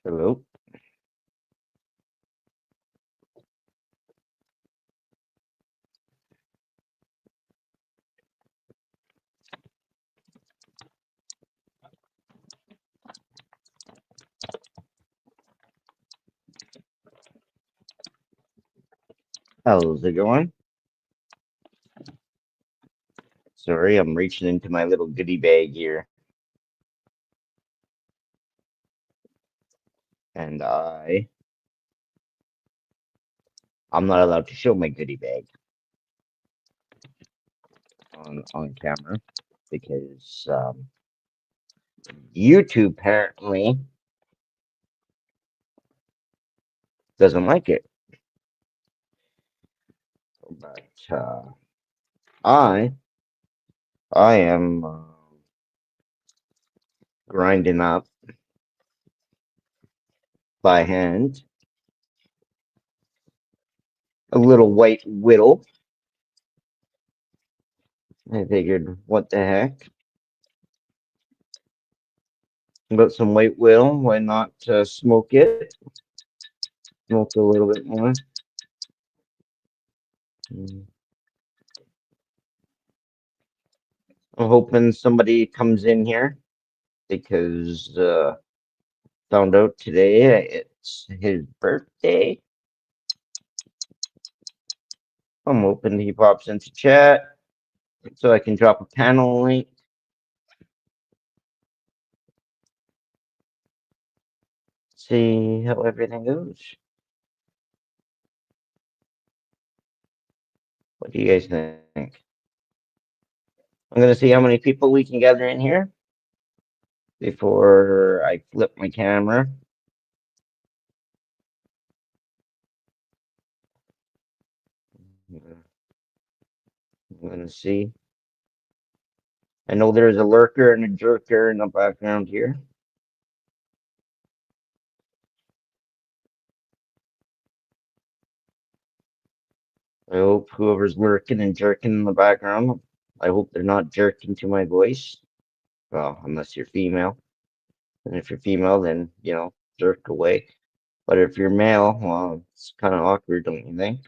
Hello. How's it going? Sorry, I'm reaching into my little goodie bag here. And I'm not allowed to show my goodie bag on camera because YouTube apparently doesn't like it. But I I am grinding up by hand a little white whittle. I figured, what the heck? Got some white whittle. Why not smoke it? Smoke a little bit more. Mm. I'm hoping somebody comes in here because found out today it's his birthday. I'm hoping he pops into chat so I can drop a panel link. See how everything goes. What do you guys think? I'm gonna see how many people we can gather in here before I flip my camera. I'm gonna see. I know there's a lurker and a jerker in the background here. I hope whoever's lurking and jerking in the background, I hope they're not jerking to my voice. Well, unless you're female. And if you're female, then, jerk away. But if you're male, well, it's kind of awkward, don't you think?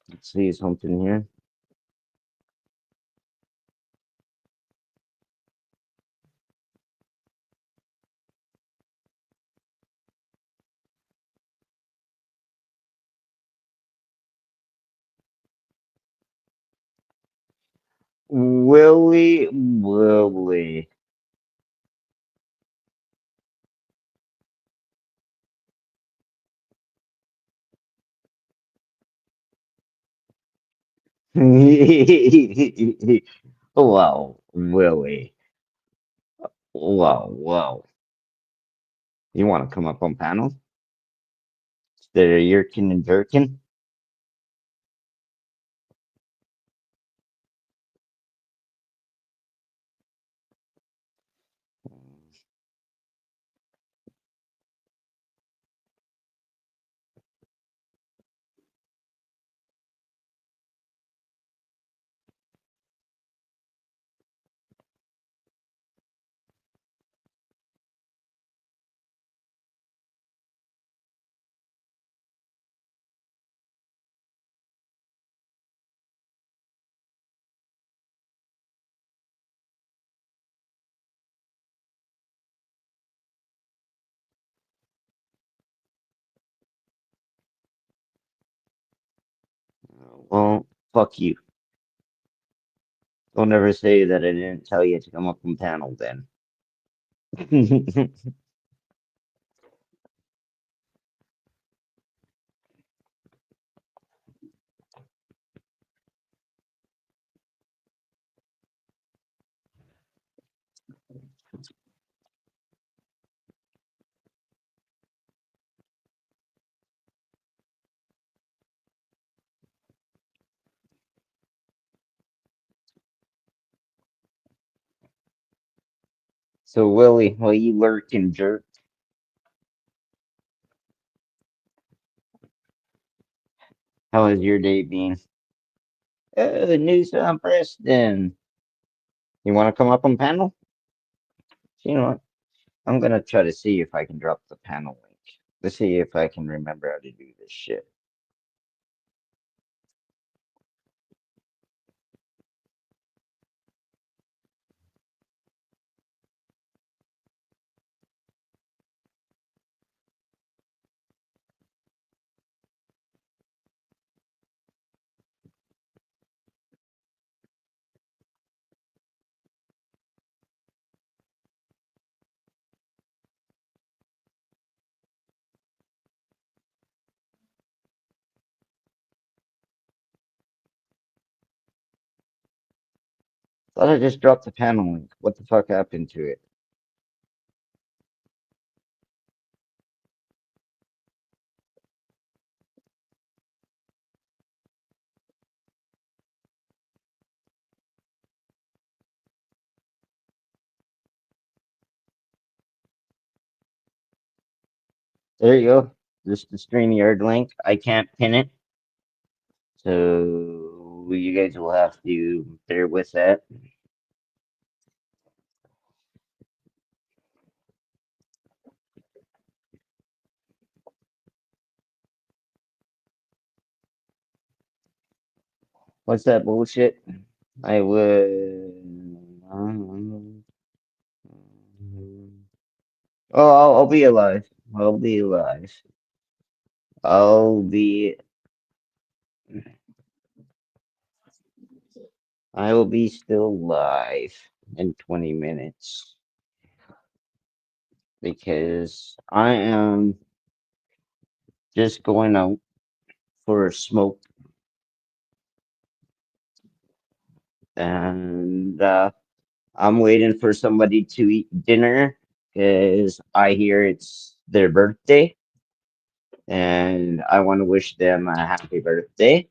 Let's see something here. Willy. Wow, Willie. Wow, wow. You want to come up on panel? Instead of yerkin and jerkin? Well, fuck you. Don't ever say that I didn't tell you to come up on panel then. So Willie, while you lurk and jerk, how has your day been? Oh, news on Preston. You want to come up on panel? You know what? I'm gonna try to see if I can drop the panel link. Let's see if I can remember how to do this shit. Thought I just dropped the panel link. What the fuck happened to it? There you go. Just the StreamYard link. I can't pin it, so you guys will have to bear with that. What's that bullshit? I would. Oh, I'll be alive. I'll be alive. I'll be. I will be still live in 20 minutes because I am just going out for a smoke and I'm waiting for somebody to eat dinner because I hear it's their birthday and I want to wish them a happy birthday.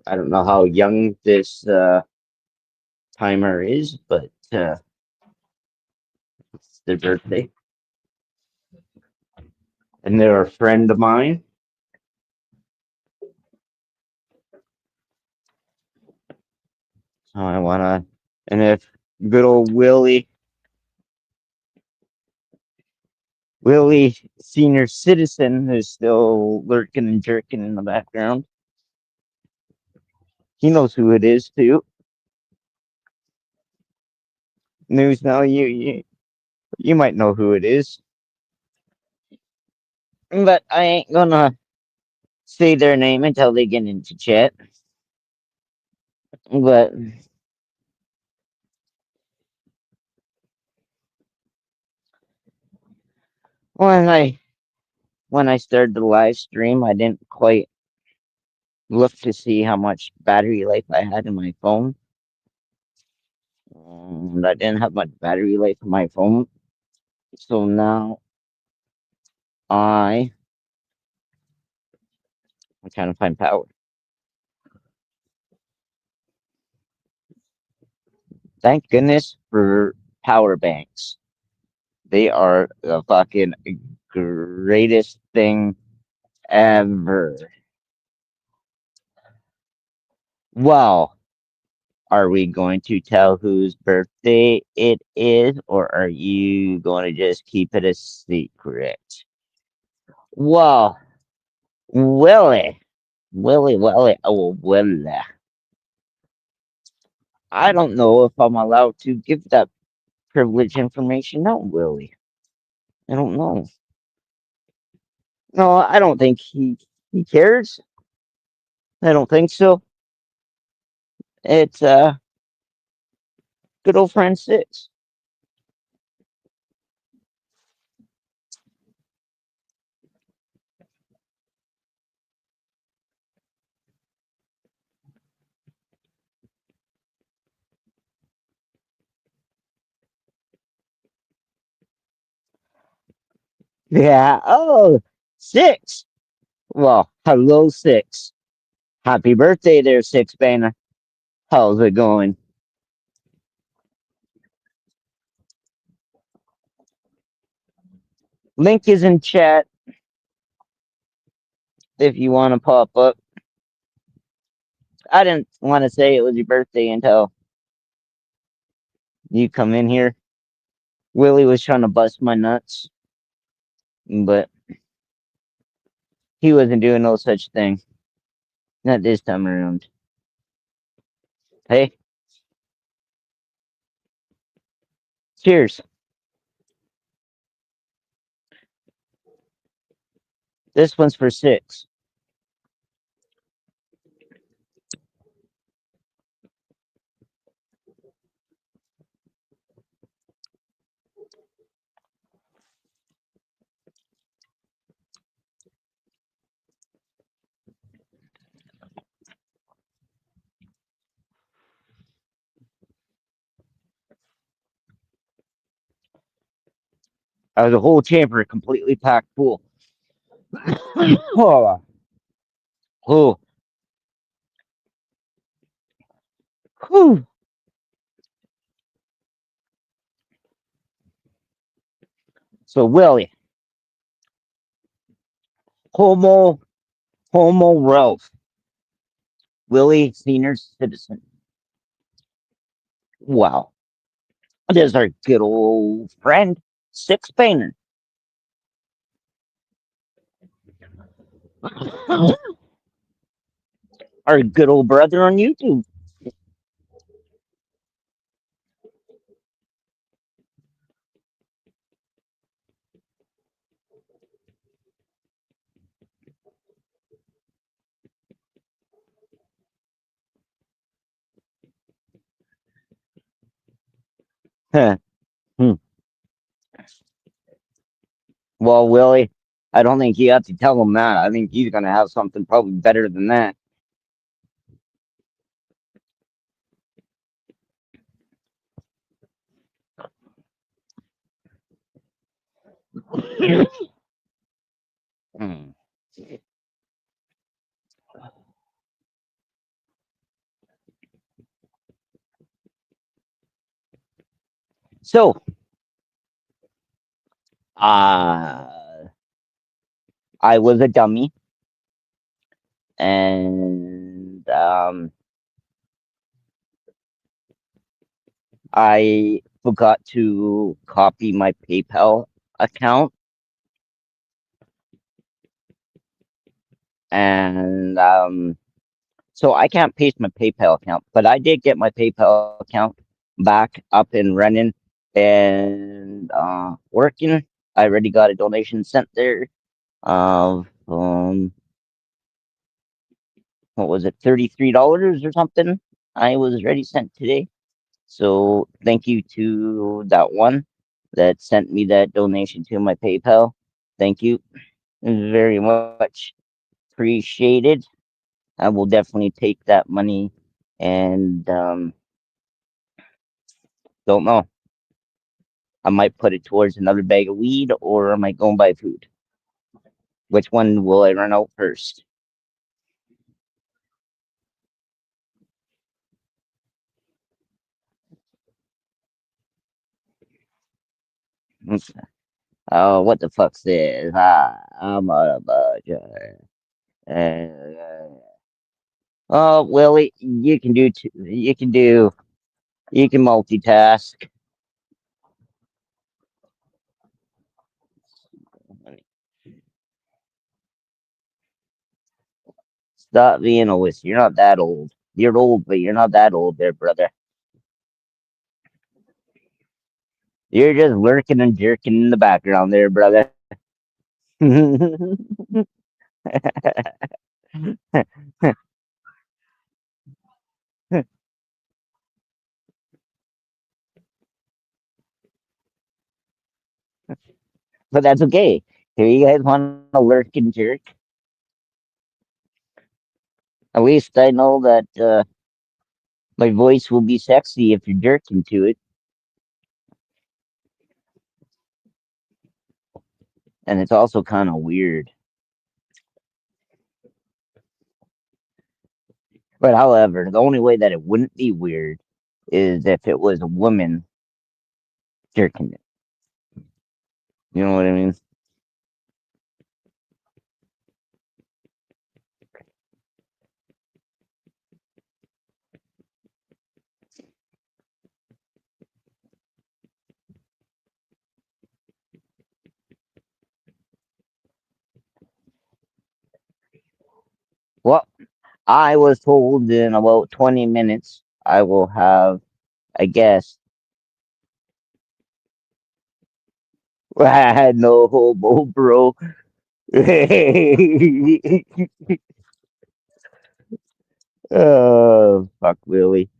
I don't know how young this timer is, but it's their birthday. And they're a friend of mine. So I want to, and if good old Willie, senior citizen, who's still lurking and jerking in the background, he knows who it is too. News now, you might know who it is, but I ain't gonna say their name until they get into chat. But when I when I started the live stream, I didn't quite look to see how much battery life I had in my phone. And I didn't have much battery life in my phone, so now I I'm trying to find power. Thank goodness for power banks. They are the fucking greatest thing ever. Well, are we going to tell whose birthday it is, or are you going to just keep it a secret? Well, Willie, oh, Willie. I don't know if I'm allowed to give that privileged information out, Willie. I don't know. No, I don't think he cares. I don't think so. It's good old friend Six. Yeah. Oh, Six. Well, hello, Six. Happy birthday there, Six Banner. How's it going? Link is in chat if you want to pop up. I didn't want to say it was your birthday until you come in here. Willie was trying to bust my nuts, but he wasn't doing no such thing. Not this time around. Hey, cheers. This one's for 6. I was a whole chamber completely packed full. Oh, oh, whew. So Willie, Homo Ralph, Willie, senior citizen. Wow, there's our good old friend, Six Painter. Our good old brother on YouTube. Huh. Hmm. Well, Willie, I don't think you have to tell him that. I think he's gonna have something probably better than that. Hmm. So, uh, I was a dummy, and I forgot to copy my PayPal account, and so I can't paste my PayPal account, but I did get my PayPal account back up and running and working. I already got a donation sent there of what was it, $33 or something? I was already sent today. So thank you to that one that sent me that donation to my PayPal. Thank you very much. Appreciated. I will definitely take that money and don't know. I might put it towards another bag of weed or I might go and buy food. Which one will I run out first? Oh, what the fuck's this? I'm on a budget. Oh, Willie, you can do you can multitask. Stop being a wuss. You're not that old. You're old, but you're not that old there, brother. You're just lurking and jerking in the background there, brother. But that's okay. If you guys want to lurk and jerk, at least I know that my voice will be sexy if you're jerking to it. And it's also kind of weird. But however, the only way that it wouldn't be weird is if it was a woman jerking it. You know what I mean? I was told in about 20 minutes I will have a guest. I had no hobo, bro. Oh, fuck, Willie.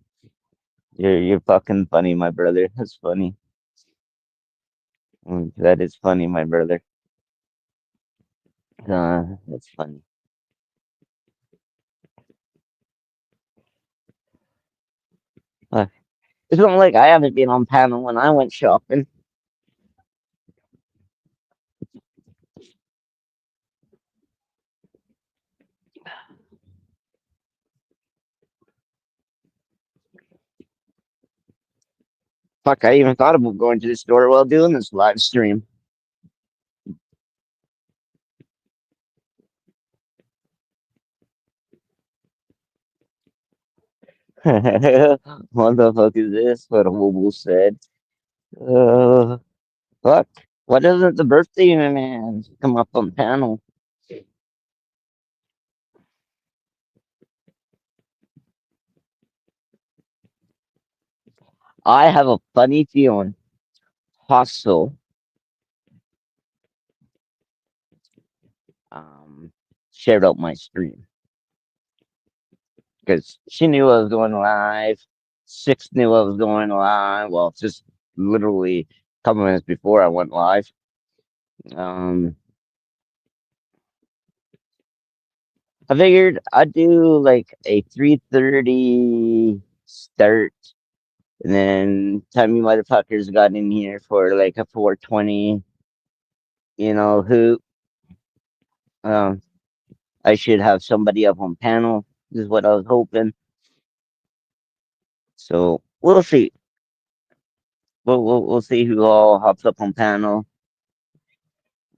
You're fucking funny, my brother. That's funny. That is funny, my brother. That's funny. Uh, it's not like I haven't been on panel when I went shopping. Fuck, I even thought about going to the store while doing this live stream. What the fuck is this? What a hobo said. Uh, fuck. Why doesn't the birthday man come up on panel? I have a funny feeling Hostel um, shared out my stream because she knew I was going live. Six knew I was going live. Well, just literally a couple minutes before I went live. Um, I figured I'd do like a 3:30 start, and then time you motherfuckers got in here for like a 4:20. Who um, I should have somebody up on panel. Is what I was hoping. So we'll see. We'll see who all hops up on panel.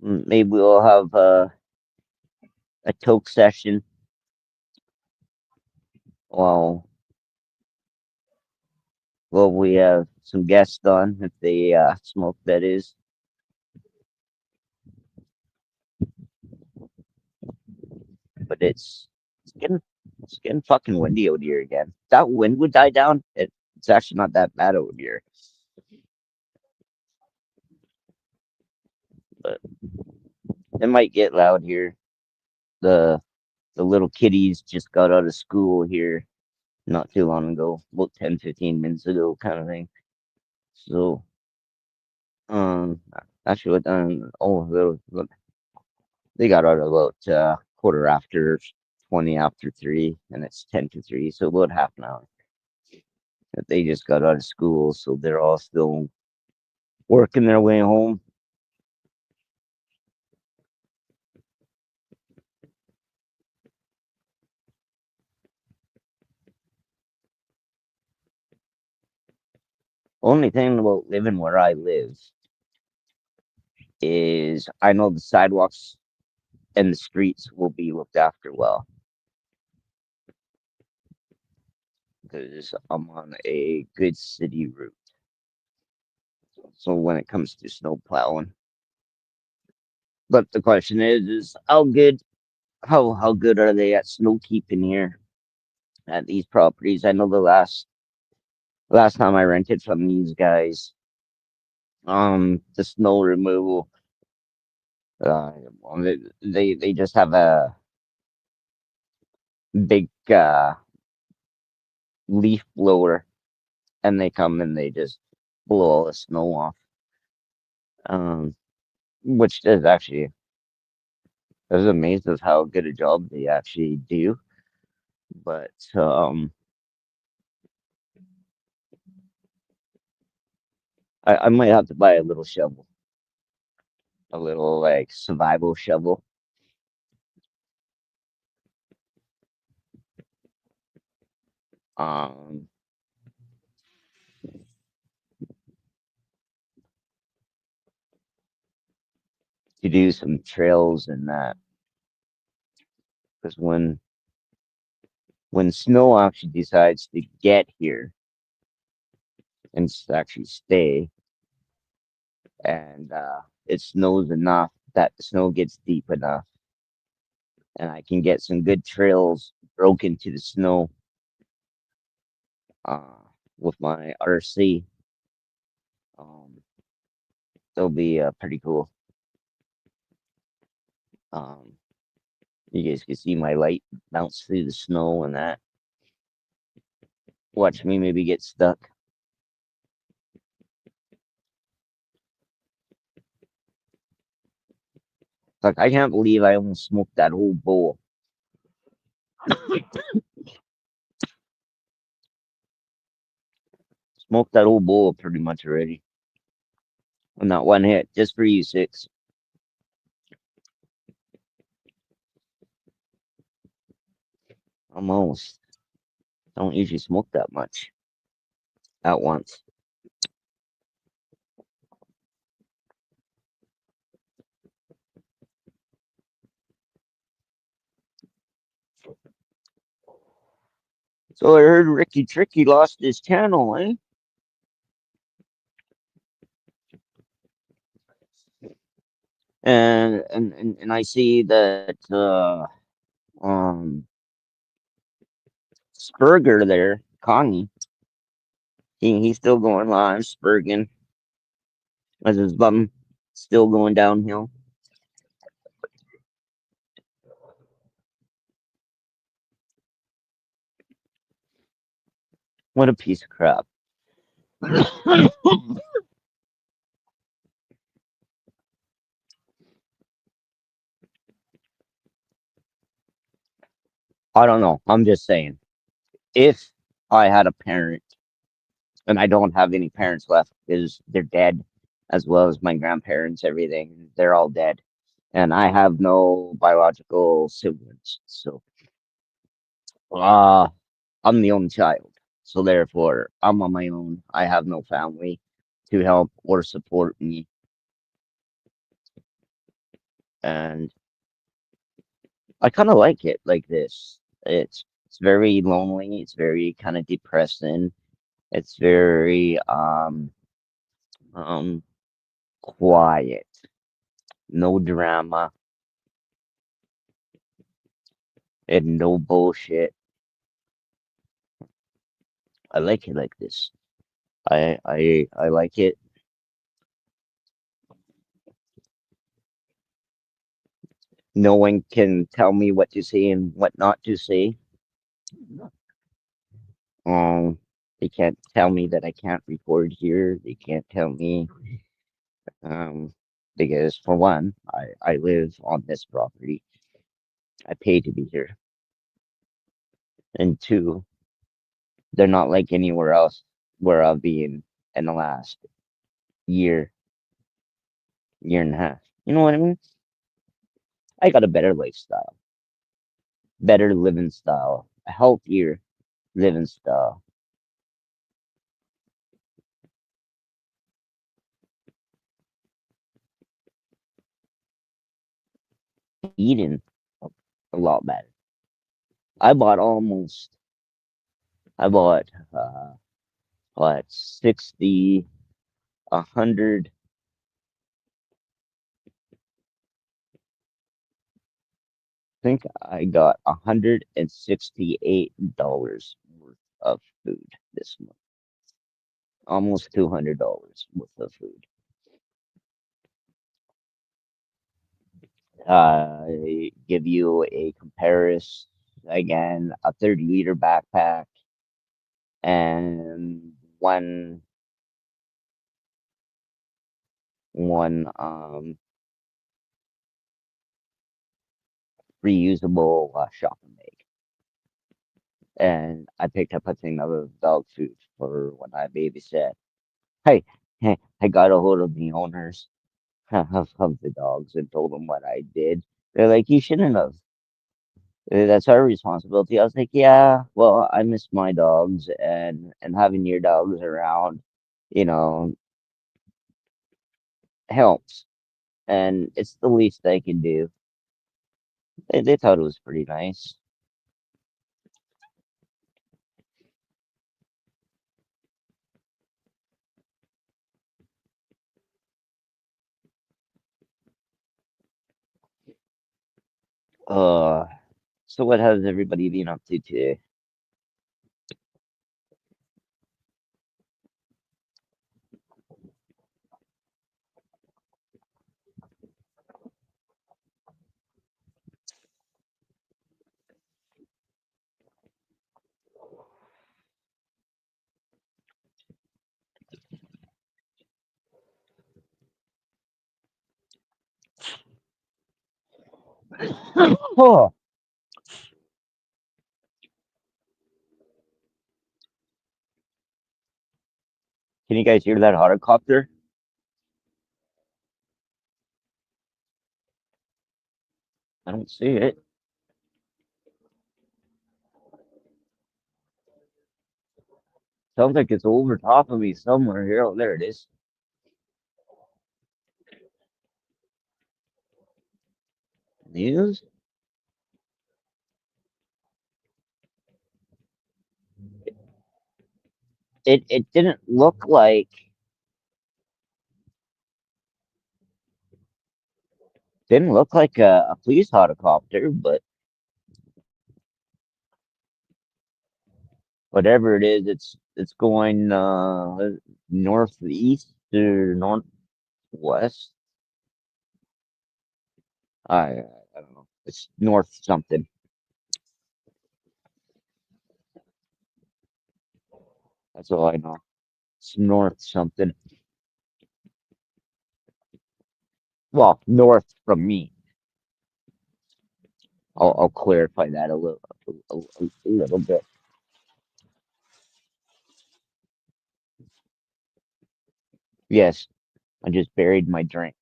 Maybe we'll have a toke session. Well, we have some guests on if they smoke. That is, but it's getting fucking windy out here again. That wind would die down. It's actually not that bad out here, but it might get loud here. The the little kiddies just got out of school here not too long ago, about 10-15 minutes ago, kind of thing. So, um, actually, they got out about quarter after 20 after 3, and it's 10 to 3, so about half an hour. But they just got out of school, so they're all still working their way home. Only thing about living where I live is I know the sidewalks and the streets will be looked after well because I'm on a good city route. So when it comes to snow plowing, but the question is how good are they at snow keeping here at these properties? I know the last time I rented from these guys, the snow removal, well, they just have a big leaf blower, and they come and they just blow all the snow off. Um, which is actually I was amazed of how good a job they actually do. But I might have to buy a little shovel, a little like survival shovel. Um, to do some trails and that. Because when snow actually decides to get here and actually stay, and it snows enough that the snow gets deep enough, and I can get some good trails broke into the snow uh, with my RC. Um, it'll be pretty cool. Um, you guys can see my light bounce through the snow and that. Watch me maybe get stuck. Like I can't believe I almost smoked that whole bowl. Smoked that whole bowl pretty much already. On that one hit, just for you, Six. Almost. Don't usually smoke that much at once. So I heard Ricky Tricky lost his channel, eh? And I see that um Spurger there, Connie, he's still going live, Spurgin, as his bum still going downhill. What a piece of crap. I don't know. I'm just saying. If I had a parent, and I don't have any parents left because they're dead, as well as my grandparents, everything, they're all dead. And I have no biological siblings. So uh I'm the only child. So therefore I'm on my own. I have no family to help or support me. And I kinda like it like this. It's very lonely, it's very kinda depressing. It's very um quiet. No drama and no bullshit. I like it like this. I like it. No one can tell me what to say and what not to say. Um, they can't tell me that I can't record here. They can't tell me um because for one, I live on this property. I pay to be here. And two, they're not like anywhere else where I've been in the last year, year and a half. You know what I mean? I got a better lifestyle, better living style, a healthier living style. Eating a lot better. I bought almost, I bought, what, 60, 100, I think I got $168 worth of food this month. Almost $200 worth of food. Give you a comparison again, a 30-liter backpack and one reusable shopping bag. And I picked up a thing of dog food for when I babysit. Hey, hey, I got a hold of the owners of the dogs and told them what I did. They're like, you shouldn't have. That's our responsibility. I was like, yeah, well, I miss my dogs and having your dogs around, you know, helps. And it's the least I can do. They thought it was pretty nice. Uh, So what has everybody been up to today? Oh, can you guys hear that helicopter? I don't see it. Sounds like it's over top of me somewhere here. Oh, there it is. News? It didn't look like a police helicopter, but whatever it is, it's going northeast or northwest. I don't know. It's north something. That's all I know. It's north something. Well, north from me. I'll clarify that a little bit. Yes, I just buried my drink,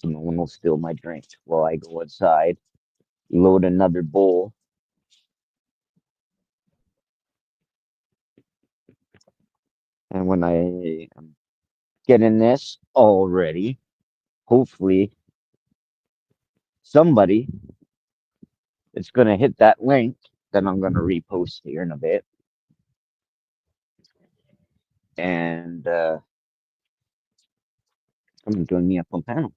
so no one will steal my drink while I go outside, load another bowl, and when I am getting this already, hopefully somebody is gonna hit that link that I'm gonna repost here in a bit, and come and join me up on panel.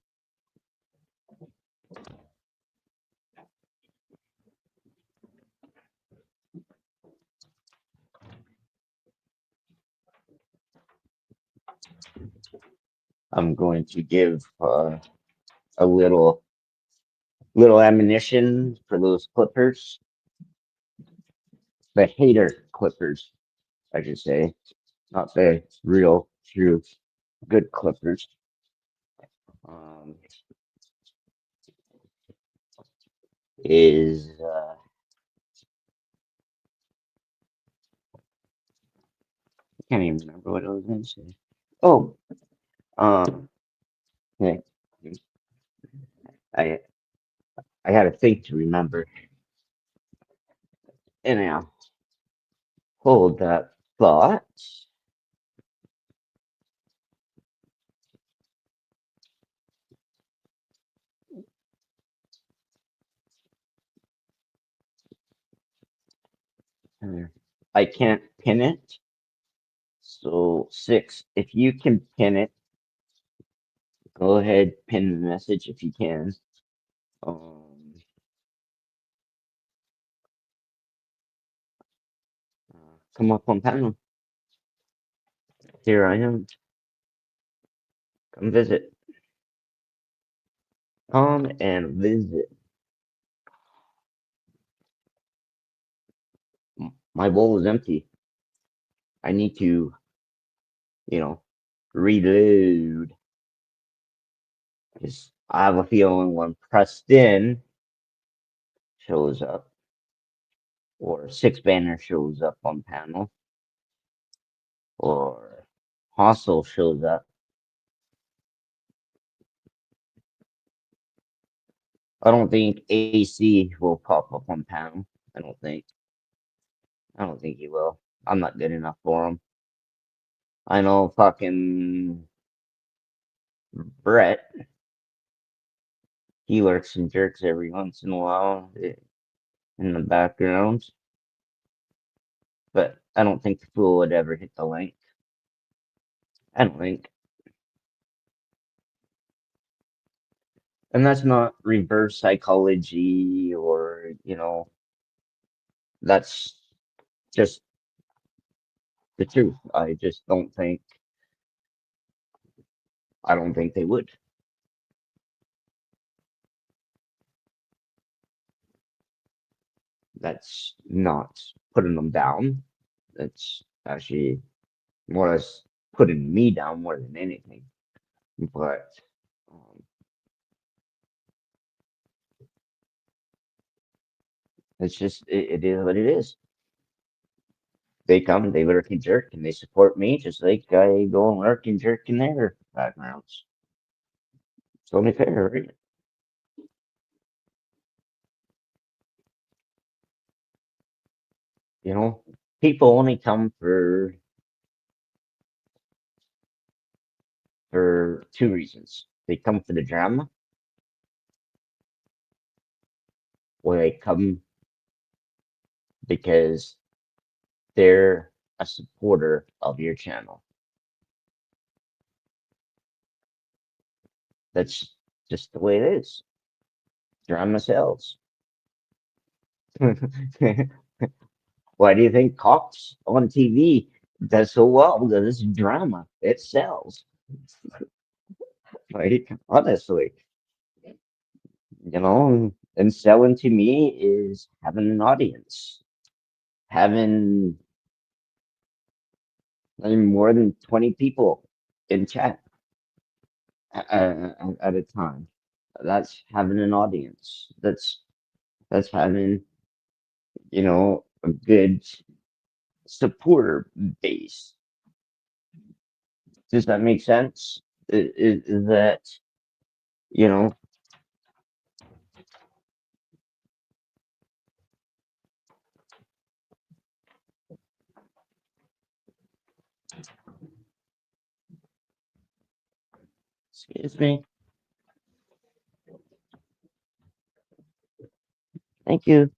I'm going to give a little ammunition for those clippers, the hater clippers, I should say, not the real, true, good clippers. Um, is I can't even remember what I was going to say. Oh, um, yeah, I I had a thing to remember. Anyhow, hold that thought. I can't pin it. So six, if you can pin it, go ahead, pin the message if you can. Um, come up on panel. Here I am. Come visit. Come and visit. My bowl is empty. I need to, you know, reload. Because I have a feeling when Preston shows up, or Six Banner shows up on panel, or Hostel shows up, I don't think AC will pop up on panel. I don't think. I don't think he will. I'm not good enough for him. I know fucking Brett. He lurks and jerks every once in a while in the background, but I don't think the fool would ever hit the link. I don't think. And that's not reverse psychology or or that's just the truth. I don't think they would. That's not putting them down. That's actually more or less putting me down more than anything. But um, it is what it is. They come, they lurk and jerk, and they support me just like I go and lurk and jerk in their backgrounds. It's only fair, right? You know, people only come for two reasons. They come for the drama, or they come because they're a supporter of your channel. That's just the way it is. Drama sells. Why do you think Cops on TV does so well? Because it's drama. It sells. Right? Honestly, and selling to me is having an audience, having more than 20 people in chat at a time. That's having an audience. That's having, a good supporter base. Does that make sense? Is that, you know, excuse me. Thank you.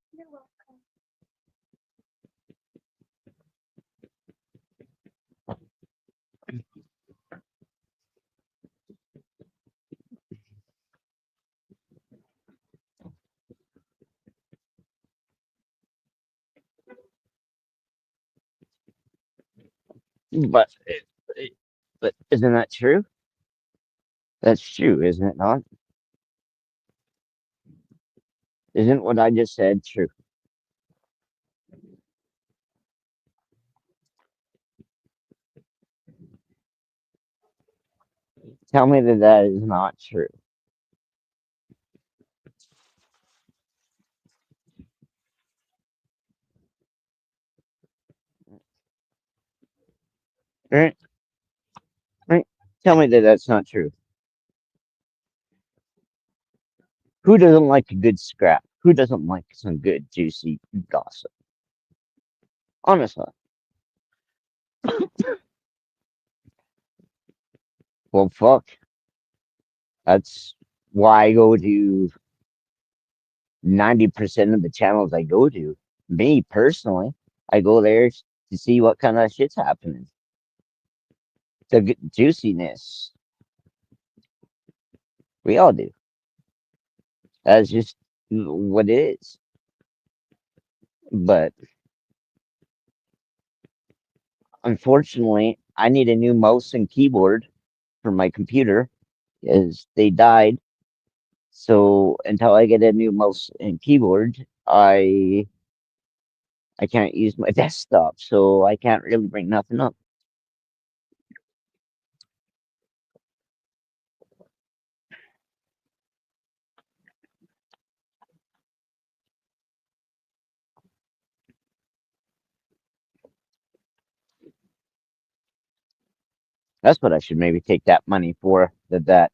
But, but isn't that true? That's true, isn't it not? Isn't what I just said true? Tell me that that is not true. Right? Right? Tell me that that's not true. Who doesn't like a good scrap? Who doesn't like some good, juicy gossip? Honestly. Well, fuck. That's why I go to 90% of the channels I go to. Me personally, I go there to see what kind of shit's happening. The juiciness. We all do. That's just what it is. But unfortunately, I need a new mouse and keyboard for my computer as they died. So until I get a new mouse and keyboard, I can't use my desktop, so I can't really bring nothing up. That's what I should maybe take that money for. That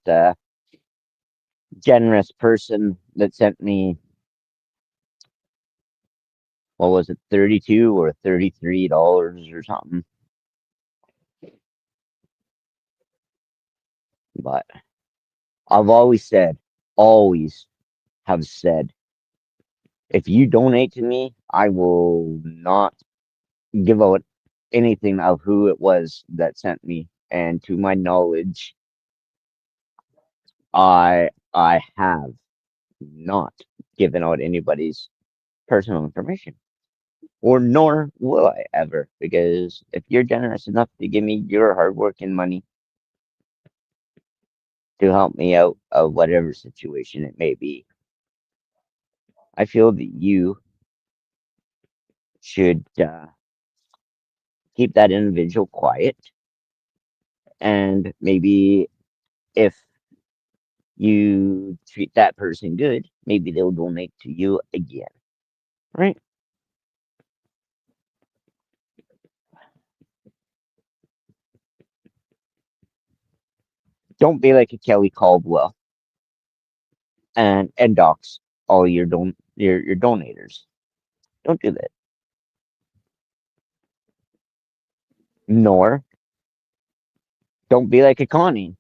generous person that sent me, what was it, 32 or $33 or something. But I've always have said, if you donate to me, I will not give out anything of who it was that sent me. And to my knowledge, I have. not giving out anybody's personal information. Or nor will I ever, because if you're generous enough to give me your hard work and money to help me out of whatever situation it may be, I feel that you should keep that individual quiet, and maybe if you treat that person good, maybe they'll donate to you again. Right? Don't be like a Kelly Caldwell and dox all your donators. Don't do that. Nor don't be like a Connie,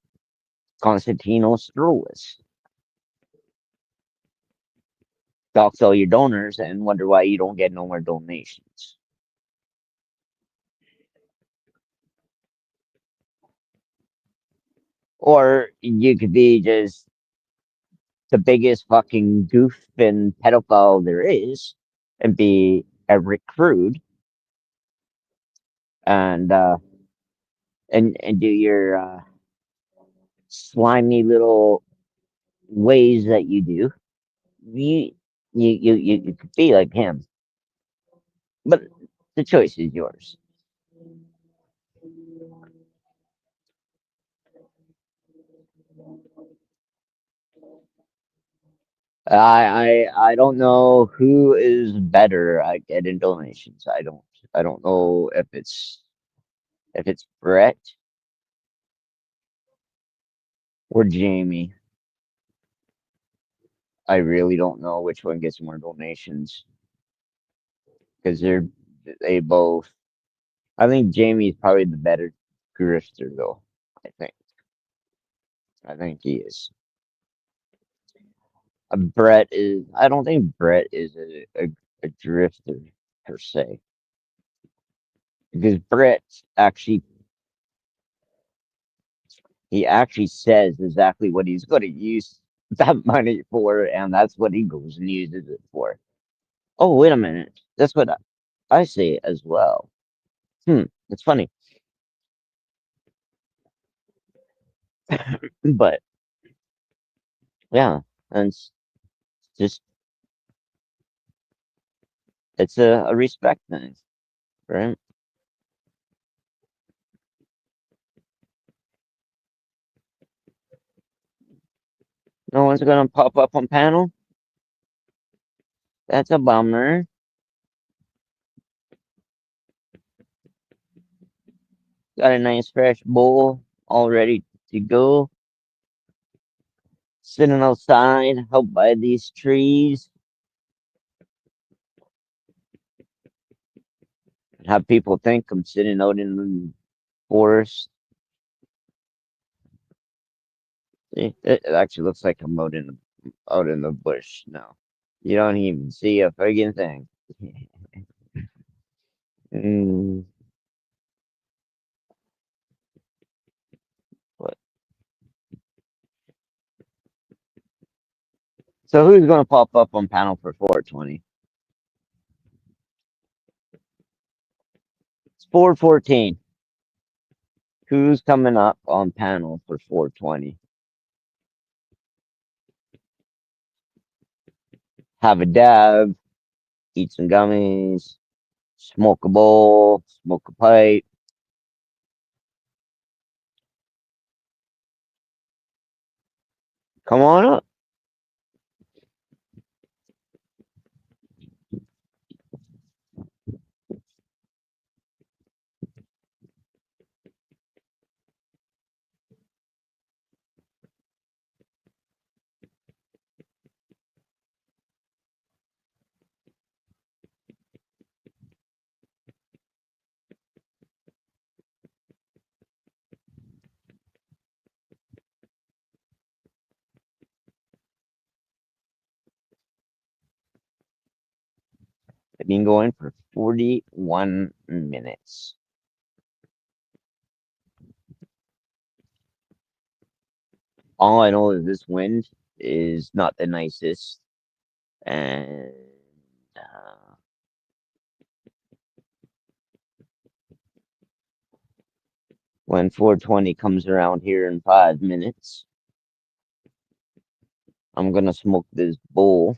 Constantinos Strolis. Dox all your donors and wonder why you don't get no more donations. Or you could be just the biggest fucking goof and pedophile there is and be a recruit and and do your slimy little ways that you do. You you could be like him, but the choice is yours. I don't know who is better at getting donations. I don't know if it's Brett or Jamie. I really don't know which one gets more donations because they both. I think Jamie's probably the better grifter though. I think I think he is. Brett is. I don't think Brett is a drifter per se because Brett actually he actually says exactly what he's going to use that money for, and that's what he goes and uses it for. Oh, wait a minute. That's what I say as well. It's funny, but yeah, and it's just it's a respect thing, right? No one's gonna pop up on panel. That's a bummer. Got a nice fresh bowl all ready to go. Sitting outside, helped by these trees. Have people think I'm sitting out in the forest. See, it actually looks like I'm out in the bush now. You don't even see a friggin' thing. Mm, what? So who's gonna pop up on panel for 420? It's 414. Who's coming up on panel for 420? Have a dab, eat some gummies, smoke a bowl, smoke a pipe. Come on up. I've been going for 41 minutes. All I know is this wind is not the nicest, and when 420 comes around here in 5 minutes, I'm gonna smoke this bowl,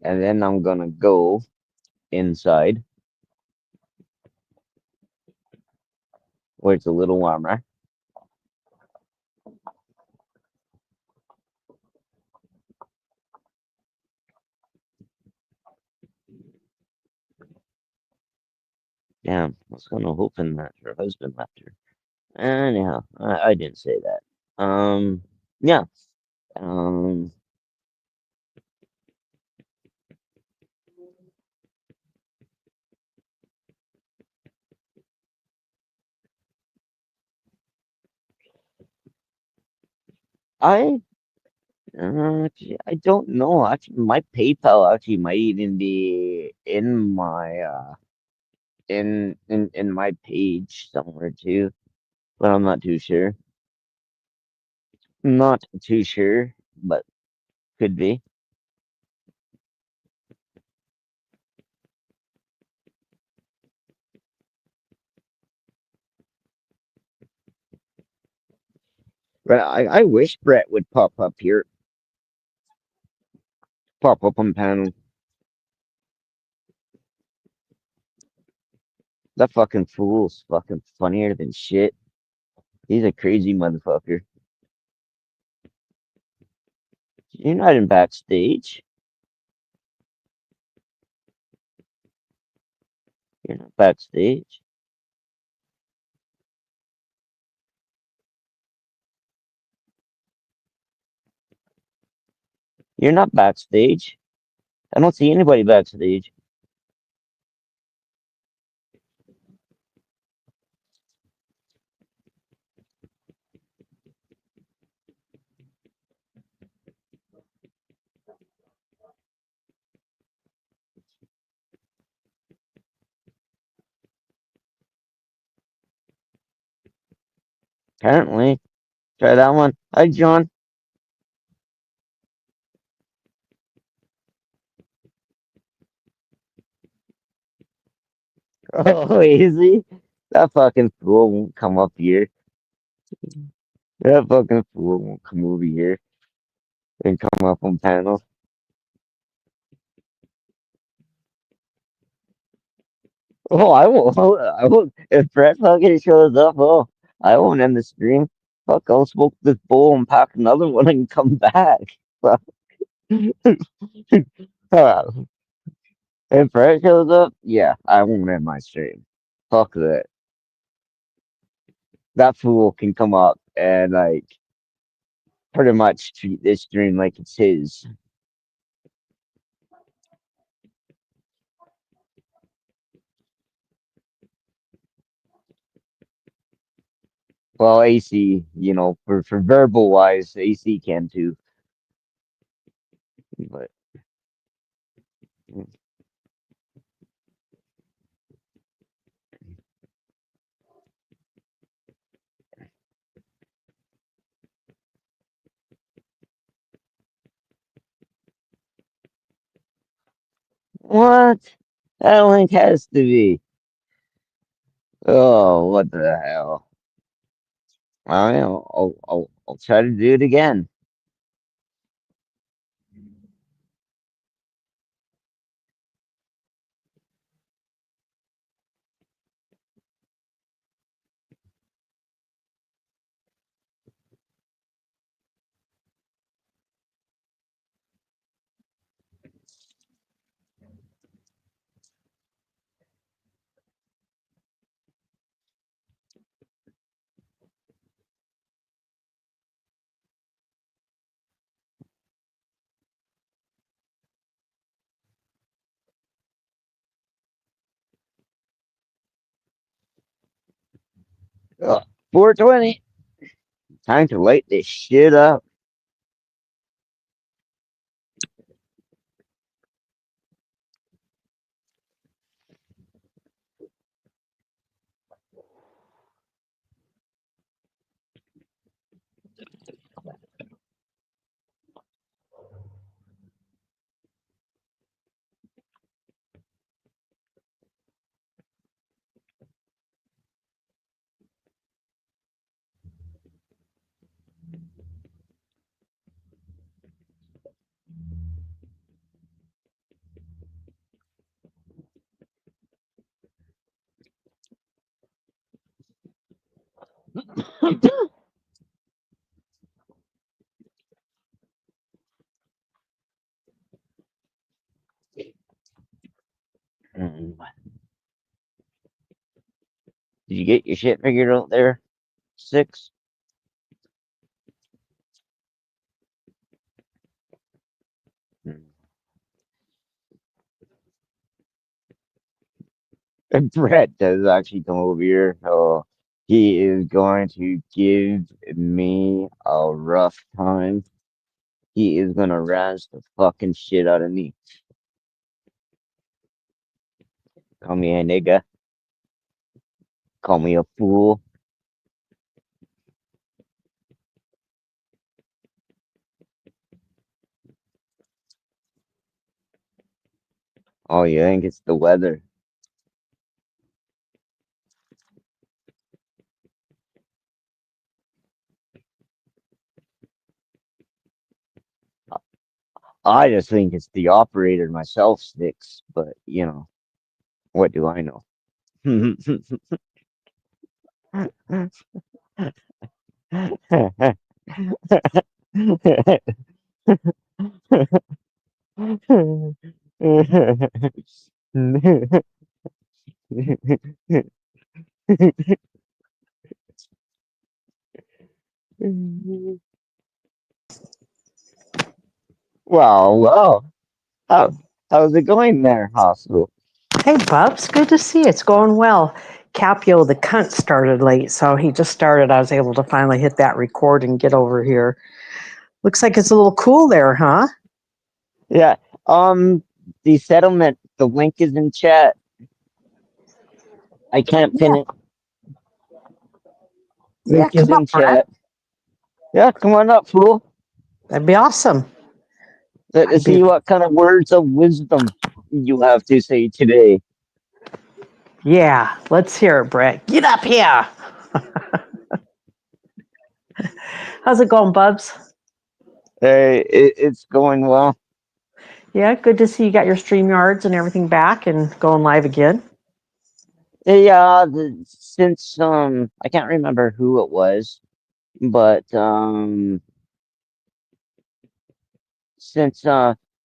and then I'm gonna go inside where it's a little warmer. Damn, I was gonna hoping that her husband left her. Anyhow, I didn't say that. Yeah. Um, I I don't know. Actually, my PayPal actually might even be in my in my page somewhere too, but I'm not too sure. Not too sure, but could be. But I wish Brett would pop up here, pop up on panel. That fucking fool's fucking funnier than shit. He's a crazy motherfucker. You're not in backstage. You're not backstage. You're not backstage. I don't see anybody backstage. Apparently. Try that one. Hi, John. Oh, easy. That fucking fool won't come up here. That fucking fool won't come over here and come up on panel. Oh, I won't. I won't. If Brett fucking shows up, oh, I won't end the stream. Fuck, I'll smoke this bowl and pack another one and come back. Fuck. If Brett shows up, yeah, I won't end my stream. Fuck that. That fool can come up and like pretty much treat this stream like it's his. Well, AC, for verbal wise, AC can too. But what? That link has to be. Oh, what the hell? I'll try to do it again. Ugh, 420. Time to light this shit up. Mm. Did you get your shit figured out there? Six? Mm. And Brett does actually come over here. So he is going to give me a rough time. He is gonna razz the fucking shit out of me. Call me a nigga. Call me a fool. Oh, you think it's the weather? I just think it's the operator myself sticks, but you know, what do I know? Well, how how's it going there, Hospital? Hey, Bubs, good to see you. It's going well. Capio the cunt started late, so he just started. I was able to finally hit that record and get over here. Looks like it's a little cool there, huh? Yeah. The settlement. The link is in chat. I can't pin Yeah, it. yeah, Link is come in up, Brett. chat. Yeah, come on up, fool. That'd be awesome. Let's I'd be, see what kind of words of wisdom you have to say today. yeah, let's hear it, Brett. Get up here. How's it going, Bubs? Hey, it's going well. Yeah, good to see you got your StreamYards and everything back and going live again. Yeah, since I can't remember who it was, but since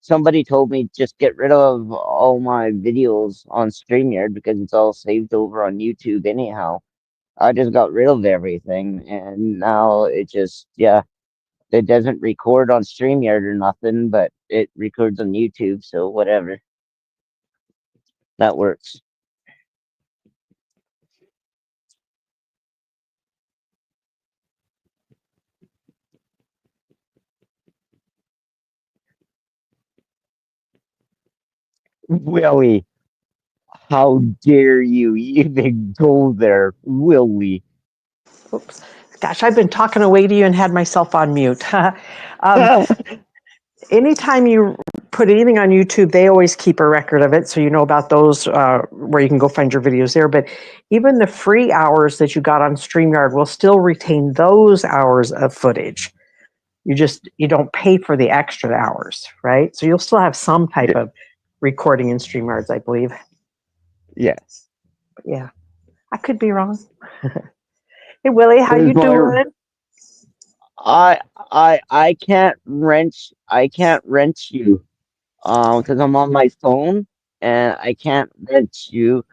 somebody told me just get rid of all my videos on StreamYard because it's all saved over on YouTube anyhow. I just got rid of everything, and now it just, yeah, it doesn't record on StreamYard or nothing, but it records on YouTube, so whatever. That works. Willie, how dare you even go there, Willie? Oops. Gosh, I've been talking away to you and had myself on mute. um, Anytime you put anything on YouTube, they always keep a record of it, so you know about those where you can go find your videos there. But even the free hours that you got on StreamYard will still retain those hours of footage. You don't pay for the extra hours, right? So you'll still have some type of recording in StreamYards, I believe. Yes. But yeah, I could be wrong. Hey Willie, how There's you my doing? I can't wrench you because I'm on my phone and I can't wrench you.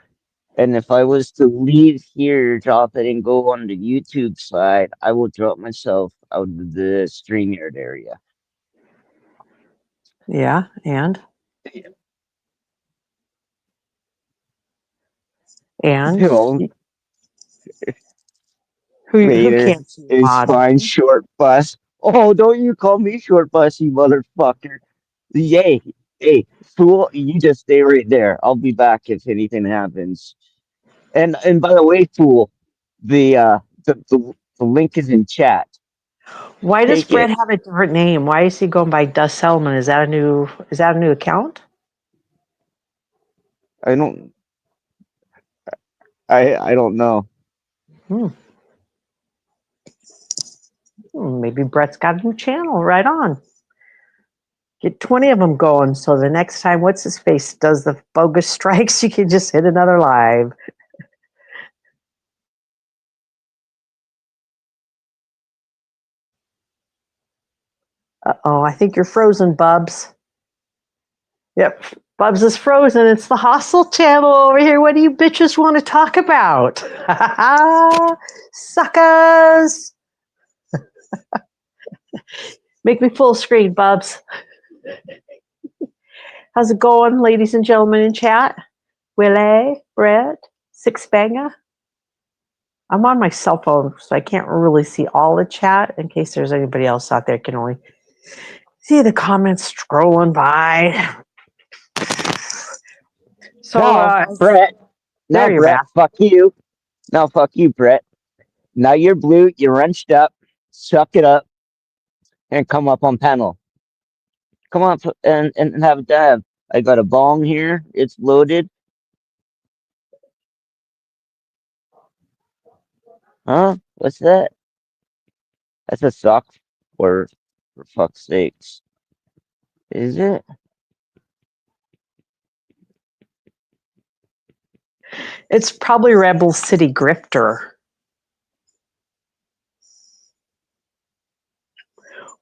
And if I was to leave here, drop it, and go on the YouTube side, I will drop myself out of the StreamYard area. Yeah, and So who later, can't see it's mod? fine, short bus. Oh, don't you call me short bus, you motherfucker. Yay. Hey, fool, you just stay right there. I'll be back if anything happens. And by the way, fool, the link is in chat. Why does Take Fred it. have a different name? Why is he going by Dust Selman? Is that a new account? I don't I don't know. Hmm. Maybe Brett's got a new channel. Right on. Get 20 of them going. So the next time, what's his face does the bogus strikes, you can just hit another live. Uh-oh, I think you're frozen, Bubs. Yep, Bubs is frozen. It's the hostile channel over here. What do you bitches want to talk about? Suckers! Make me full screen, Bubs. How's it going, ladies and gentlemen in chat? Willie, Brett, Six Banger. I'm on my cell phone, so I can't really see all the chat in case there's anybody else out there can only see the comments scrolling by. So, Brett. there Now, you're Brett, back. fuck you. Now, fuck you, Brett. Now you're blue. You're wrenched up. Suck it up and come up on panel. Come on and have a dab. I got a bong here. It's loaded. Huh? What's that? That's a sock for fuck's sakes. Is it? It's probably Rebel City Grifter.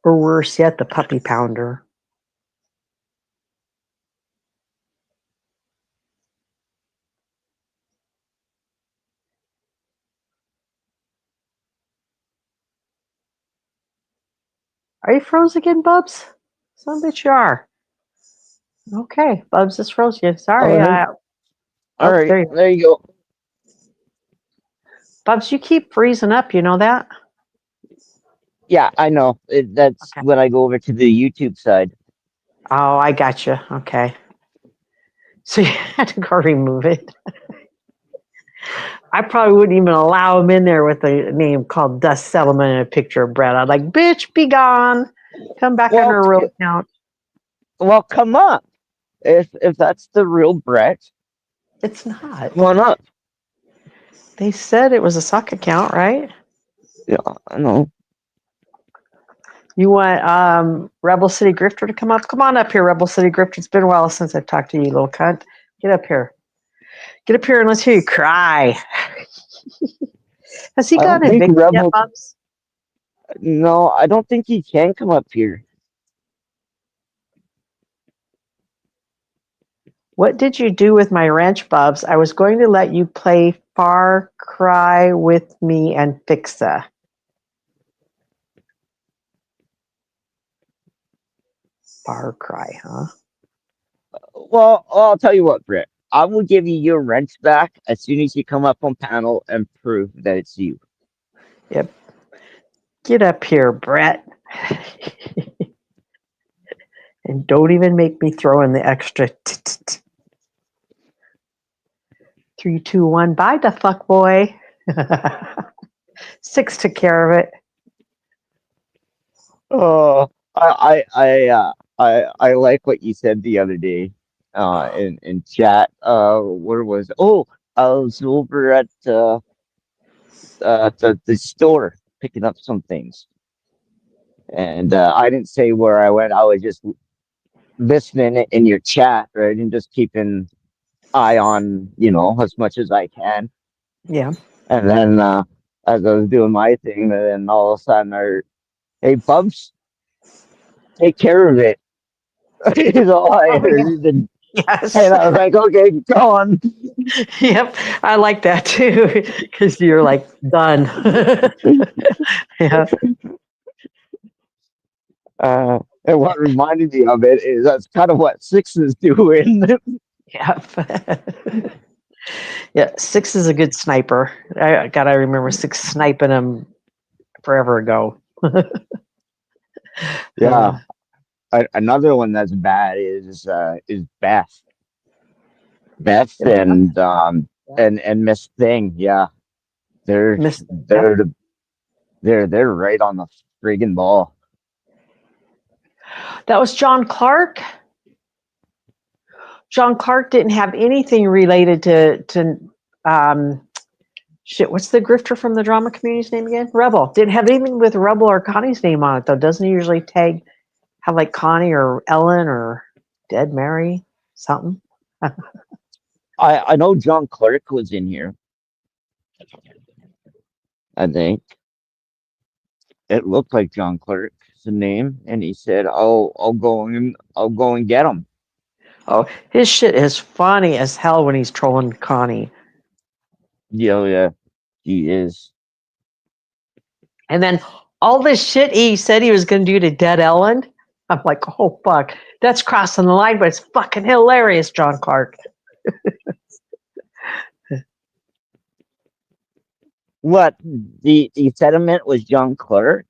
Or worse yet, the Puppy Pounder. Are you froze again, Bubs? Some bitch you are. Okay, Bubs is froze again. Sorry. All right. There you go. Bubs, you keep freezing up. You know that? Yeah, I know. That's Okay. when I go over to the YouTube side. Oh, I got you. Okay. So you had to go remove it. I probably wouldn't even allow him in there with a name called Dust Settlement and a picture of Brett. I'd like, bitch, be gone. Come back on our real account. Well, come up. If that's the real Brett, It's not. come on up. They said it was a suck account, right? Yeah, I know. You want Rebel City Grifter to come up? Come on up here, Rebel City Grifter. It's been a while since I've talked to you, little cunt. Get up here. Get up here and let's hear you cry. Has he gotten evicted yet, Bubs? No, I don't think he can come up here. What did you do with my wrench, Bubs? I was going to let you play Far Cry with me and Fixa. Far Cry, huh? Well, I'll tell you what, Brett. I will give you your wrench back as soon as you come up on panel and prove that it's you. Yep. Get up here, Brett. And don't even make me throw in the extra. 3, 2, 1. Bye, the fuck boy. 6 took care of it. Oh, I like what you said the other day, in chat. Where was it? Oh, I was over at the store picking up some things, and I didn't say where I went. I was just listening in your chat, right, and just keeping eye on as much as I can. Yeah. And then as I was doing my thing, then all of a sudden, hey, Bubs, take care of it. Is all I heard. And Yes. I was like, okay, go on. Yep. I like that too. Because you're like, done. Yeah. And what reminded me of it is that's kind of what Six is doing. Yep. Yeah. 6 is a good sniper. I remember 6 sniping him forever ago. Yeah. Another one that's bad is Beth. Beth and Miss Thing. Yeah. They're Miss, they're the they're right on the friggin' ball. that was John Clark. John Clark didn't have anything related to shit. What's the grifter from the drama community's name again? Rebel. Didn't have anything with Rebel or Connie's name on it though. Doesn't he usually have like Connie or Ellen or Dead Mary something? I know John Clark was in here. I think it looked like John Clark. what's the name, and he said, I'll go and get him. Oh, his shit is funny as hell when he's trolling Connie. Yeah, he is. And then all this shit he said he was going to do to Dead Ellen. I'm like, oh, fuck. That's crossing the line, but it's fucking hilarious, John Clark. What the sediment was John Clark?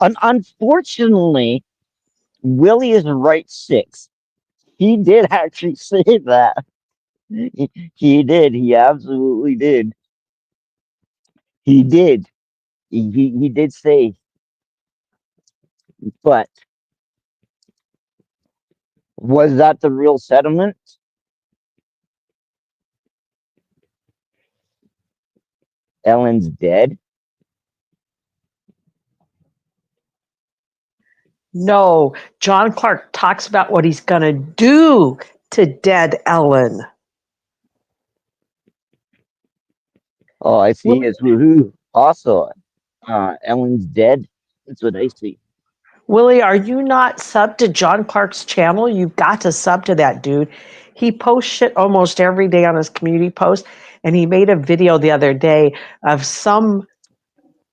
Unfortunately, Willie is right 6. He did actually say that. He did. He absolutely did. He did. He did say, but was that the real sediment? Ellen's dead. No, John Clark talks about what he's going to do to Dead Ellen. Oh, I see. It's woohoo. Also, Ellen's dead. That's what I see. Willie, are you not subbed to John Clark's channel? You've got to sub to that dude. He posts shit almost every day on his community post, and he made a video the other day of some,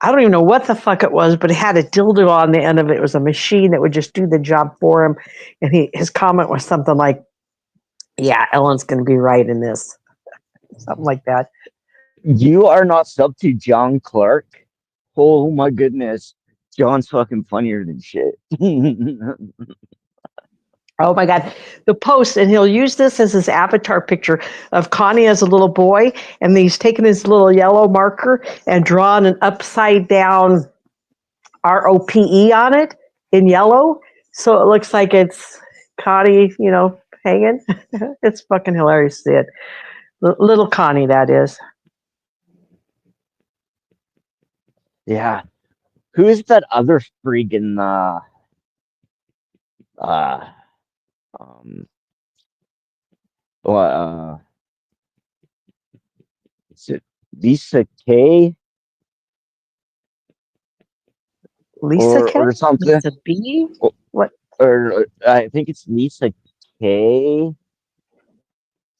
I don't even know what the fuck it was, but it had a dildo on the end of it. It was a machine that would just do the job for him. And his comment was something like, yeah, Ellen's going to be right in this. Something like that. You are not sub to John Clark? Oh my goodness. John's fucking funnier than shit. Oh my God. The post, and he'll use this as his avatar picture of Connie as a little boy, and he's taken his little yellow marker and drawn an upside down ROPE on it in yellow. So it looks like it's Connie, hanging. It's fucking hilarious to see it. Little Connie, that is. Yeah. Who's that other freaking is it Lisa K Lisa K? or something? Lisa B? What? Or I think it's Lisa K. I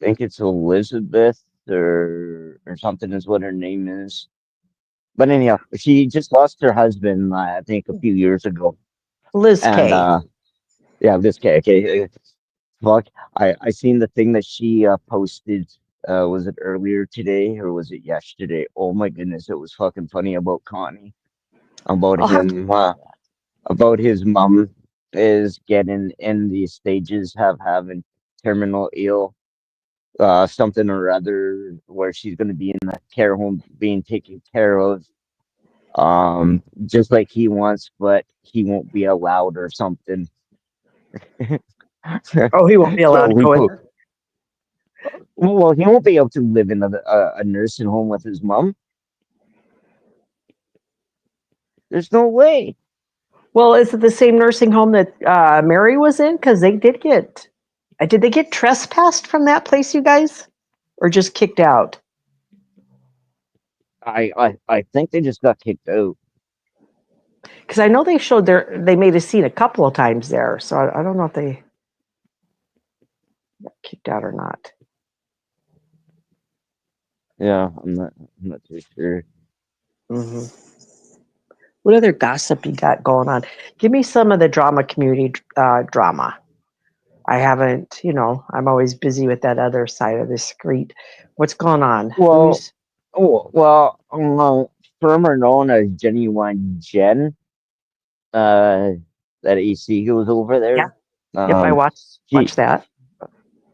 think it's Elizabeth or something is what her name is. But anyhow, she just lost her husband, I think, a few years ago. Liz And K. yeah, this K. Okay, fuck. I seen the thing that she posted. Was it earlier today or was it yesterday? Oh my goodness, it was fucking funny about Connie, about him, about his mom is getting in these stages of having terminal ill, something or other, where she's going to be in the care home being taken care of, just like he wants, but he won't be allowed or something. Oh, he won't be allowed to go in there. Well, he won't be able to live in a nursing home with his mom. There's no way. Well, is it the same nursing home that Mary was in? Because they did they get trespassed from that place, you guys? Or just kicked out? I think they just got kicked out. Because I know they showed they made a scene a couple of times there. So I don't know if they got kicked out or not. Yeah, I'm not too sure. Mm-hmm. What other gossip you got going on? Give me some of the drama community drama. I haven't, I'm always busy with that other side of the street. What's going on? Well, firmer known as Genuine Jen, that AC who was over Yeah. there. Yep, I watch She, that.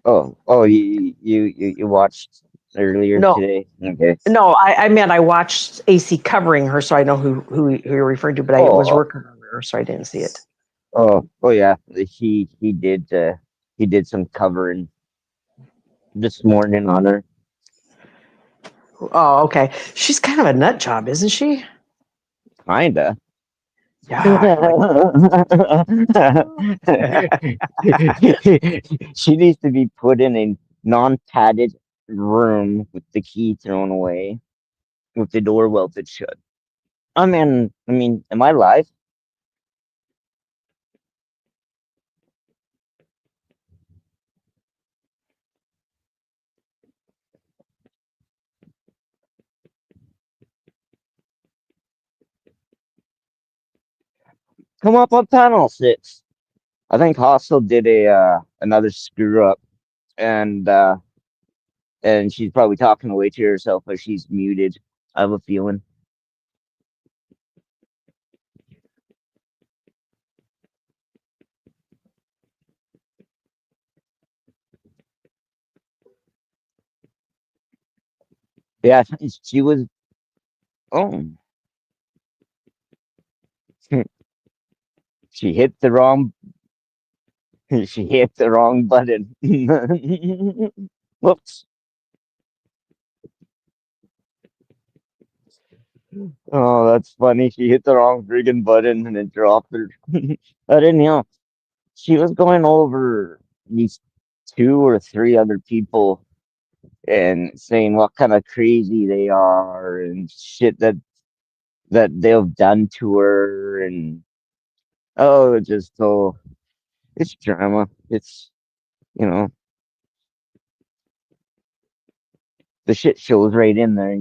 you watched earlier No, today? Okay. no, I meant I watched AC covering her, so I know who you're referring to, but I was working on her, so I didn't see it. Oh yeah, he did some covering this morning on her. Oh, okay. She's kind of a nut job, isn't she? Kinda. She needs to be put in a non-padded room with the key thrown away, with the door welted shut. I mean, am I live? Come up on panel 6. I think Hostel did a another screw up, and she's probably talking away to herself, but she's muted. I have a feeling. Yeah, she was. Oh, she hit the wrong. She hit the wrong button. Whoops. Oh, that's funny. She hit the wrong friggin' button and it dropped her. I didn't know. She was going over these 2 or 3 other people and saying what kind of crazy they are and shit that they've done to her, and oh, just so it's drama. It's, you know, the shit shows right in there.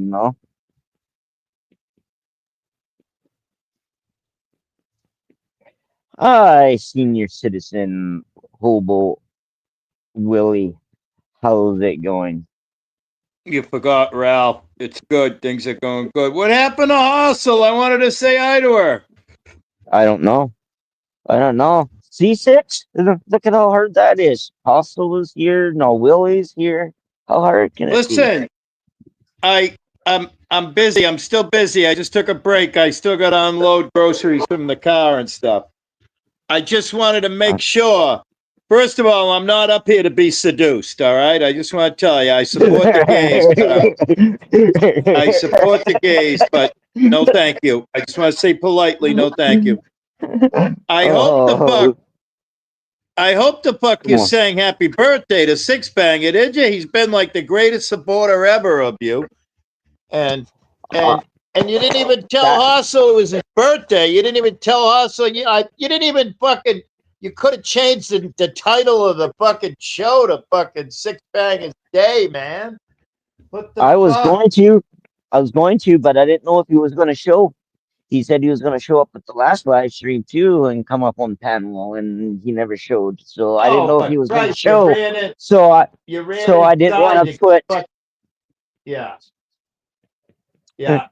Hi, senior citizen hobo Willie. How's it going? You forgot, Ralph. It's good. Things are going good. What happened to Hustle? I wanted to say hi to her. I don't know. C6? Look at how hard that is. Hostel is here. No, Willie's here. How hard can it be? Listen, I'm busy. I'm still busy. I just took a break. I still got to unload groceries from the car and stuff. I just wanted to make sure. First of all, I'm not up here to be seduced, all right? I just want to tell you, I support the gays. I support the gays, but no thank you. I just want to say politely, no thank you. I hope the fuck you sang happy birthday to Six Banger, did you? He's been like the greatest supporter ever of you. And you didn't even tell Hustle it was his birthday. You didn't even tell Hustle. You didn't even fucking. You could have changed the title of the fucking show to fucking Six Bangers Day, man. I was going to, but I didn't know if he was going to show. He said he was going to show up at the last live stream too and come up on panel, and he never showed. So I didn't know if he was going to show. So I didn't want to put. Yeah.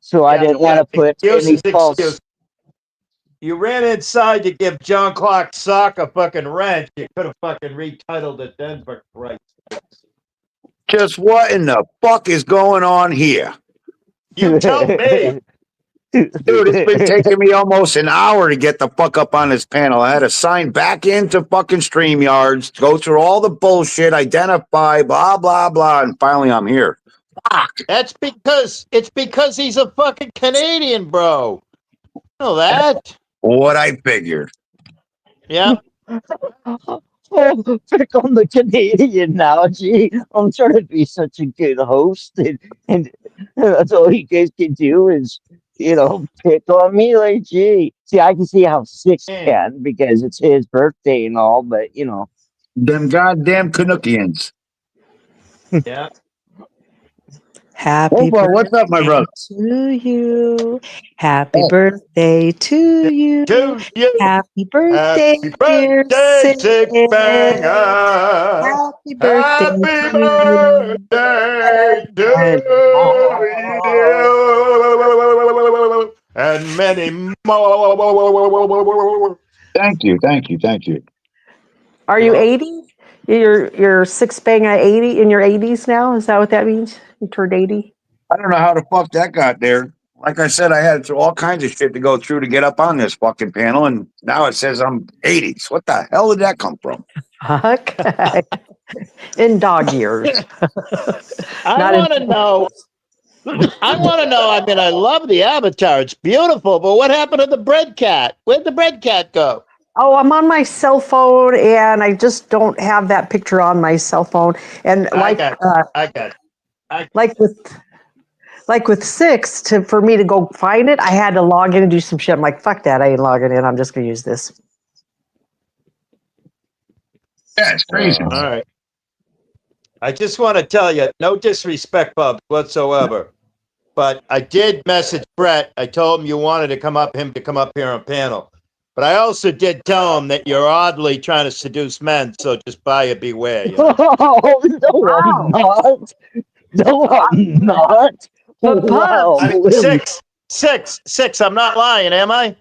So I didn't want to put any false. You ran inside to give John Clark Sock a fucking wrench. You could have fucking retitled it then, for Christ's sake. Just what in the fuck is going on here? You tell me. Dude, it's been taking me almost an hour to get the fuck up on this panel. I had to sign back into fucking StreamYards, go through all the bullshit, identify, blah, blah, blah, and finally I'm here. Fuck. It's because he's a fucking Canadian, bro. You know that? What I figured. Yeah. Oh, pick on the Canadian now, gee. I'm trying to be such a good host, and that's all you guys can do is, pick on me, like, gee. See, I can see how Six can, because it's his birthday and all, but, Them goddamn Canuckians. Yeah. Happy birthday what's up, my brother? to you. Happy birthday to you. Happy birthday, dear Six Banger. Happy birthday to you. And many more. Thank you. Are you 80? You're Six Banger 80 in your 80s now? Is that what that means? You turned 80? I don't know how the fuck that got there. Like I said, I had all kinds of shit to go through to get up on this fucking panel, and now it says I'm 80s. What the hell did that come from? Okay. In dog years. I want to know. I want to know. I mean, I love the avatar. It's beautiful. But what happened to the bread cat? Where'd the bread cat go? Oh, I'm on my cell phone, and I just don't have that picture on my cell phone. And I got it. like with Six, for me to go find it, I had to log in and do some shit. I'm like, fuck that, I ain't logging in. I'm just gonna use this. Yeah, it's crazy. All right. I just want to tell you, no disrespect, Bub, whatsoever. But I did message Brett. I told him you wanted to come up here on panel. But I also did tell him that you're oddly trying to seduce men, so just buyer beware. You know? Oh, no, I'm not. No, I'm not. But Wow. I mean, six. I'm not lying, am I?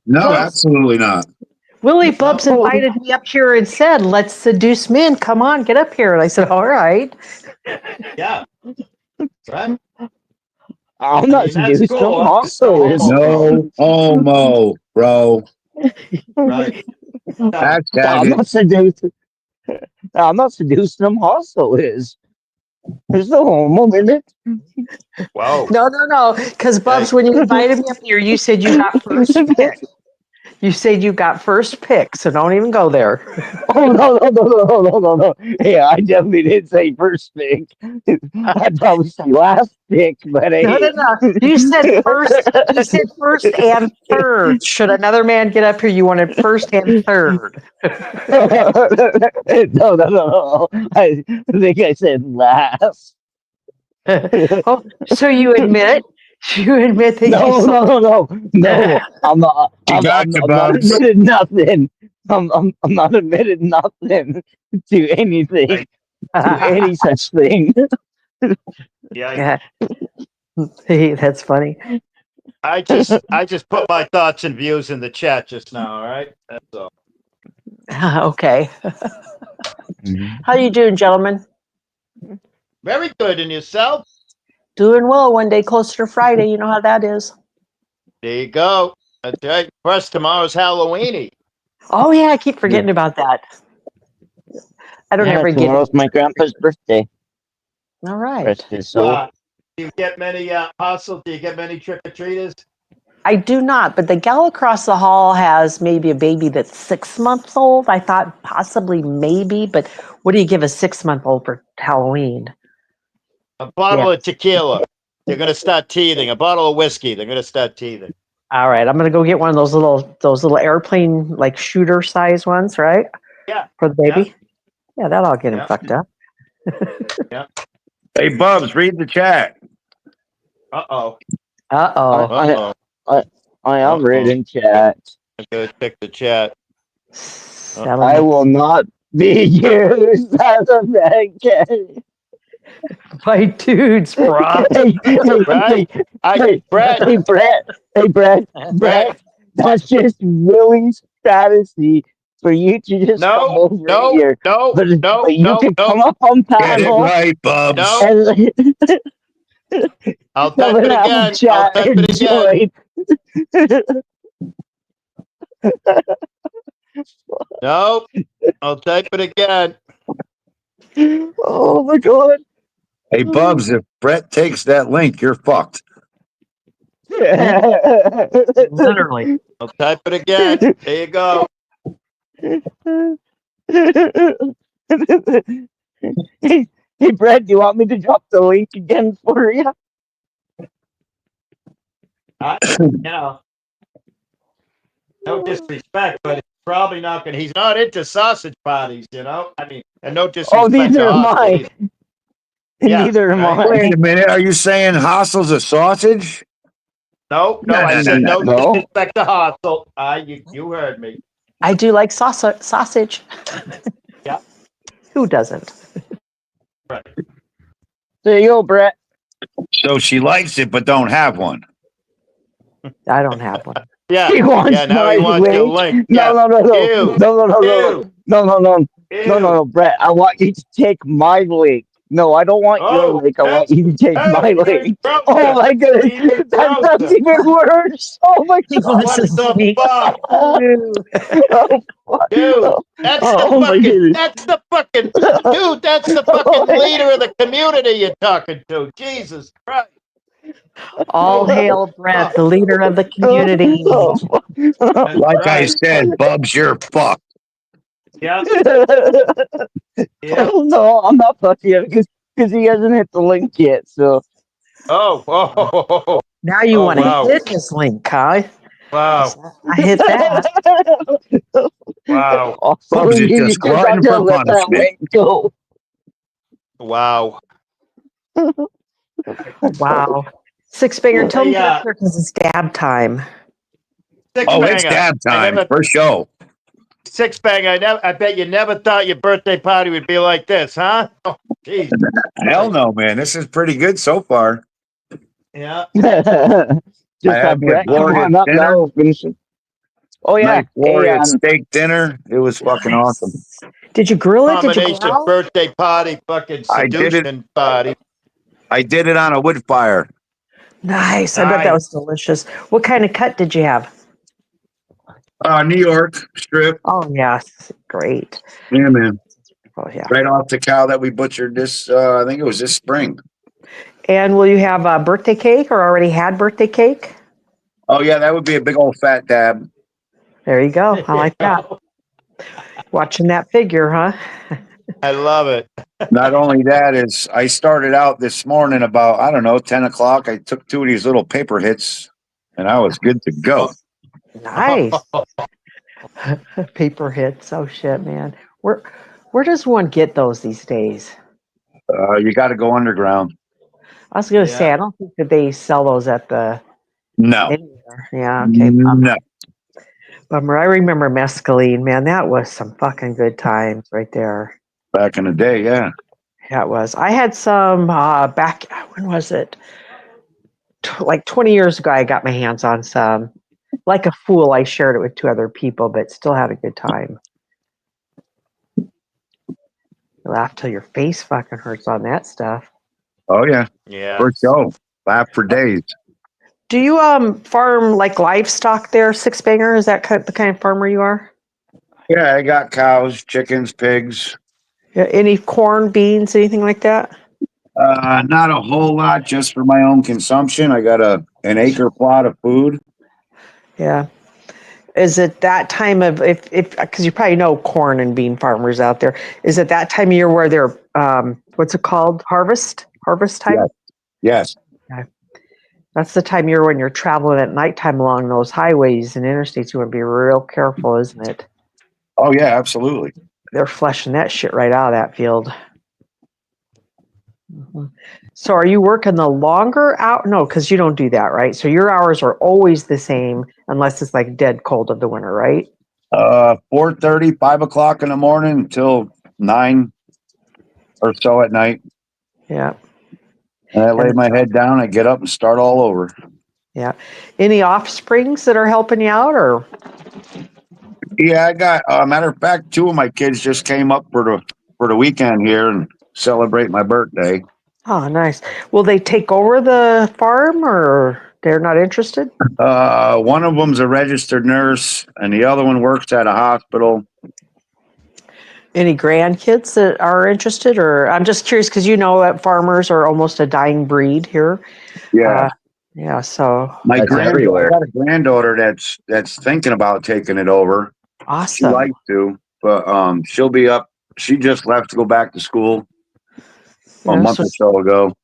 No, absolutely not. Willie Bubs invited me up here and said, let's seduce men. Come on, get up here. And I said, all right. Yeah. Right. I'm not seduced. cool. I'm also is. No homo, bro. Right. I'm Hashtag not seduced. I'm not seduced. I'm also is. There's no homo in it. Wow. No. Because Bubs, when you invited me up here, you said you got first pick. You said you got first pick, so don't even go there. Oh no. Yeah, I definitely did say first pick. I'd probably say last pick, but hey. No. You said first. You said first and third. Should another man get up here, you wanted first and third. No. I think I said last. Oh, so you admit? You admit that No. I'm not. I'm not admitted nothing. I'm not admitted nothing to anything, to any such thing. Yeah. Hey, that's funny. I just put my thoughts and views in the chat just now. All right. That's all. Okay. How you doing, gentlemen? Very good. And yourself? Doing well. One day closer to Friday. You know how that is. There you go. That's right. Plus, tomorrow's Halloweeny. Oh yeah, I keep forgetting about that. I don't ever get. Tomorrow's my grandpa's birthday. All right. Rest his soul. Do you get many hustle? Do you get many trick-or-treaters? I do not, but the gal across the hall has maybe a baby that's 6 months old. I thought possibly maybe, but what do you give a 6-month-old for Halloween? A bottle of tequila. They're gonna start teething. A bottle of whiskey. They're gonna start teething. All right, I'm gonna go get one of those little airplane like shooter size ones, right? Yeah. For the baby. Yeah, that'll get him fucked up. Yeah. Hey, Bubs, read the chat. Uh-oh. Uh-oh. I am reading chat. I'm gonna check the chat. I will not be used as a bad guy. My dudes, bro. Right? Brett. That's just Willie's strategy for you to just come over here. But you can come up on panel. Get it right, Bubs. I'll type it again. Chat No, I'll type it again. Oh my god. Hey, Bubs, if Brett takes that link, you're fucked. Literally. I'll type it again. There you go. Hey, Brett, do you want me to drop the link again for you? No disrespect, but it's probably not gonna. He's not into sausage parties, you know. I mean, and no disrespect. Oh, neither to am us, I. but Yeah, Neither am right. I. Wait a minute. Are you saying Hostels a sausage? No, No, I said no no. disrespect to hostile. You heard me. I do like sausage. Yeah. Who doesn't? Right. There you go, Brett. So she likes it, but don't have one. I don't have one. Yeah. He wants Yeah. Now he my wants your link. link. No, Yeah. no, Ew. No, Brett. I want you to take my link. No, I don't want your link. I want you to take my link. Oh my goodness, that's even worse. Oh my god. What the fuck? Oh, Dude, that's the fucking dude, that's the fucking leader of the community you're talking to. Jesus Christ. All hail Brett, the leader of the community. Like I right. said, Bubs, you're fucked. Yeah. No, I'm not fucking yet because he hasn't hit the link yet. So Oh. Now you Oh, want to wow. hit his link, huh? Wow. I hit that. Wow. Bubs is You just got glutton to for let that punishment. link go. Wow. Wow. Six Banger, tell me Hey, up here because it's dab time. Six Oh, it's banger. dab time for show. Six banger. I bet you never thought your birthday party would be like this, huh? Oh, jeez. Hell no, man. This is pretty good so far. Yeah. I Just had have me a Brett come glorious on up dinner. now. We'll finish it. Oh yeah. Nice glorious steak dinner. It was fucking awesome. Did you grill it? Did you Combination growl? birthday party, fucking I did it. seduction party. I did it on a wood fire. Nice. I bet that was delicious. What kind of cut did you have? New York strip. Oh, yes. Great. Yeah, man. Oh, yeah. Right off the cow that we butchered this, I think it was this spring. And will you have a birthday cake or already had birthday cake? Oh, yeah, that would be a big old fat dab. There you go. I like that. Watching that figure, huh? I love it. Not only that is I started out this morning about, I don't know, 10 o'clock. I took 2 of these little paper hits and I was good to go. Nice. Paper hits. Oh, shit, man. Where does one get those these days? You got to go underground. I was going to say, I don't think that they sell those at the No. anywhere. Yeah, okay. No. Bummer. I remember mescaline, man. That was some fucking good times right there. Back in the day, yeah. Yeah, it was. I had some back, when was it? Like 20 years ago, I got my hands on some. Like a fool, I shared it with 2 other people, but still had a good time. You laugh till your face fucking hurts on that stuff. Oh, yeah. Yeah. For sure. Laugh for days. Do you farm like livestock there, Six Banger? Is that the kind of farmer you are? Yeah, I got cows, chickens, pigs. Yeah, any corn, beans, anything like that? Not a whole lot, just for my own consumption. I got an acre plot of food. Yeah. Is it that time of if because you probably know corn and bean farmers out there? Is it that time of year where they're what's it called? Harvest time? Yes. Okay. That's the time of year when you're traveling at nighttime along those highways and interstates. You want to be real careful, isn't it? Oh yeah, absolutely. They're fleshing that shit right out of that field. Mm-hmm. So are you working the longer out? No, because you don't do that, right? So your hours are always the same unless it's like dead cold of the winter, right? 4:30, 5 o'clock in the morning until 9 or so at night. Yeah. And I lay my head down, I get up and start all over. Yeah. Any offsprings that are helping you out or? Yeah, I got matter of fact, 2 of my kids just came up for the weekend here and celebrate my birthday. Oh, nice. Will they take over the farm or they're not interested? One of them's a registered nurse and the other one works at a hospital. Any grandkids that are interested? Or I'm just curious because you know that farmers are almost a dying breed here. Yeah. Yeah, so My That's granddaughter, everywhere. I got a granddaughter that's thinking about taking it over. She awesome. likes to, but she'll be up. She just left to go back to school a month or so ago.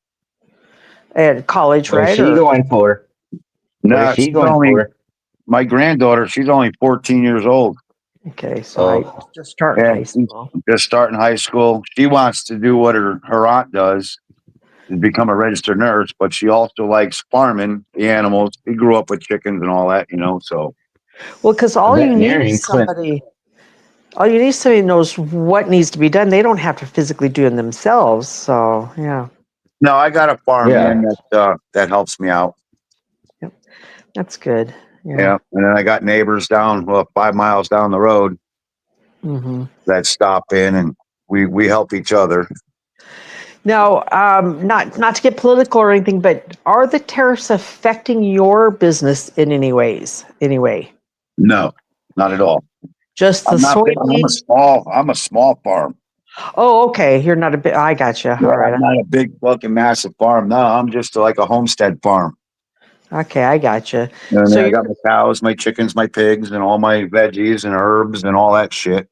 And college, Where's right? she going for? No, Where's she she's going only for? my granddaughter. She's only 14 years old. Okay, so just starting Yeah, high school. Just starting high school. She wants to do what her aunt does, is become a registered nurse, but she also likes farming the animals. She grew up with chickens and all that, so. Well, because all you need Veterinarian is somebody who knows what needs to be done. They don't have to physically do it themselves. So, yeah. No, I got a farmhand Yeah. that helps me out. Yep. That's good. Yeah. And then I got neighbors down, 5 miles down the road Mm-hmm. that stop in and we help each other. Now, not to get political or anything, but are the tariffs affecting your business in any way? No, not at all. Just the I'm soybean? a small farm. Oh, okay. You're not a bit. I got you. Yeah, All right. I'm not a big fucking massive farm. No, I'm just like a homestead farm. Okay, I got you. You know what I So mean? I you're got my cows, my chickens, my pigs, and all my veggies and herbs and all that shit.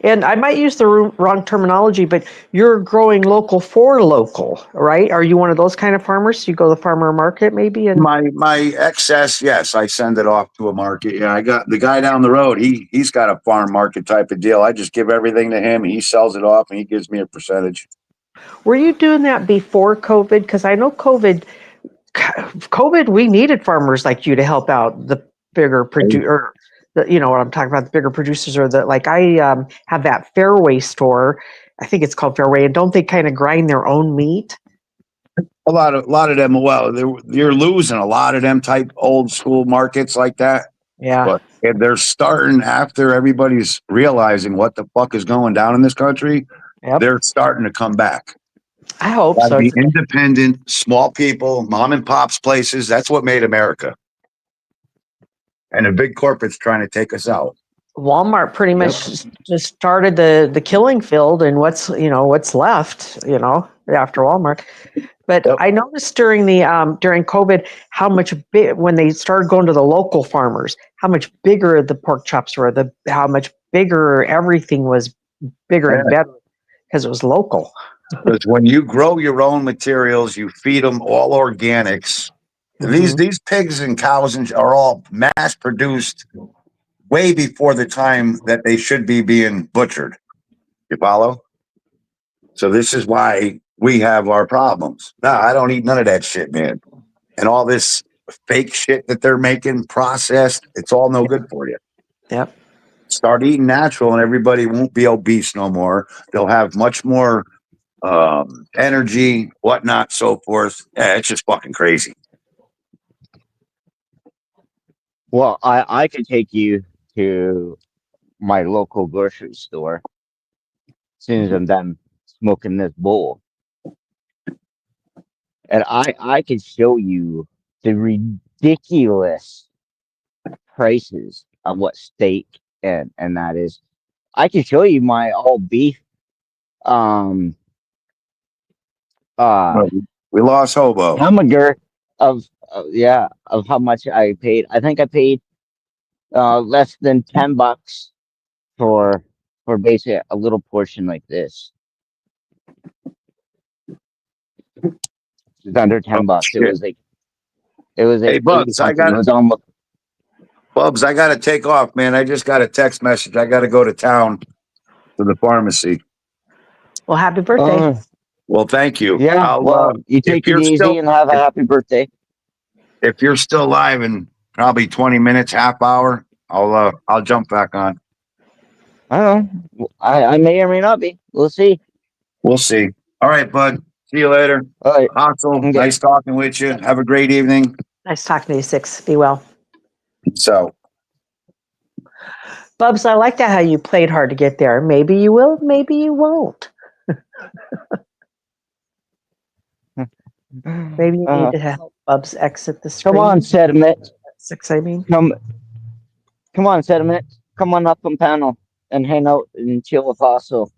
And I might use the wrong terminology, but you're growing local for local, right? Are you one of those kind of farmers? You go to the farmer market maybe and My excess, yes, I send it off to a market. Yeah, I got the guy down the road. He's got a farm market type of deal. I just give everything to him. He sells it off, and he gives me a percentage. were you doing that before COVID? Because I know COVID, we needed farmers like you to help out the bigger producer. You know what I'm talking about, the bigger producers or the like. I have that Fairway store. I think it's called Fairway, and don't they kind of grind their own meat? A lot of them. Well, you're losing a lot of them type old school markets like that. Yeah. But if they're starting after everybody's realizing what the fuck is going down in this country, Yep. they're starting to come back. I hope Gotta so. be independent, small people, mom and pops places. That's what made America. And the big corporate's trying to take us out. Walmart pretty much just started the killing field, and what's left, after Walmart. But Yep. I noticed during during COVID how much when they started going to the local farmers, how much bigger the pork chops were, how much bigger everything was, bigger and better because it was local. Because when you grow your own materials, you feed them all organics. These pigs and cows are all mass produced way before the time that they should be being butchered. You follow? So this is why we have our problems. No, I don't eat none of that shit, man. And all this fake shit that they're making, processed, it's all no good for you. Yep. Start eating natural and everybody won't be obese no more. They'll have much more energy, whatnot, so forth. Yeah, it's just fucking crazy. Well, I could take you to my local grocery store as soon as I'm done smoking this bowl. And I could show you the ridiculous prices of what steak and that is. I can show you my all beef We lost Hobo. hamburger of how much I paid. I think I paid less than $10 for basically a little portion like this. It's under $10. Shit. It was Hey, like Bugs, it was almost. Bubs, I got to take off, man. I just got a text message. I got to go to town to the pharmacy. Well, happy birthday. Well, thank you. Yeah, you take it easy and have a happy birthday. If you're still live in probably 20 minutes, half hour, I'll jump back on. I don't know. I may or may not be. We'll see. We'll see. All right, bud. See you later. All right. Hansel, Okay. nice talking with you. Have a great evening. Nice talking to you, Six. Be well. So, Bubs, I like that how you played hard to get there. Maybe you will, maybe you won't. Maybe you need to help Bubs exit the screen. Come on, Sediment. Six, I mean. Come on, Sediment. Come on up on panel and hang out and chill with Hostel.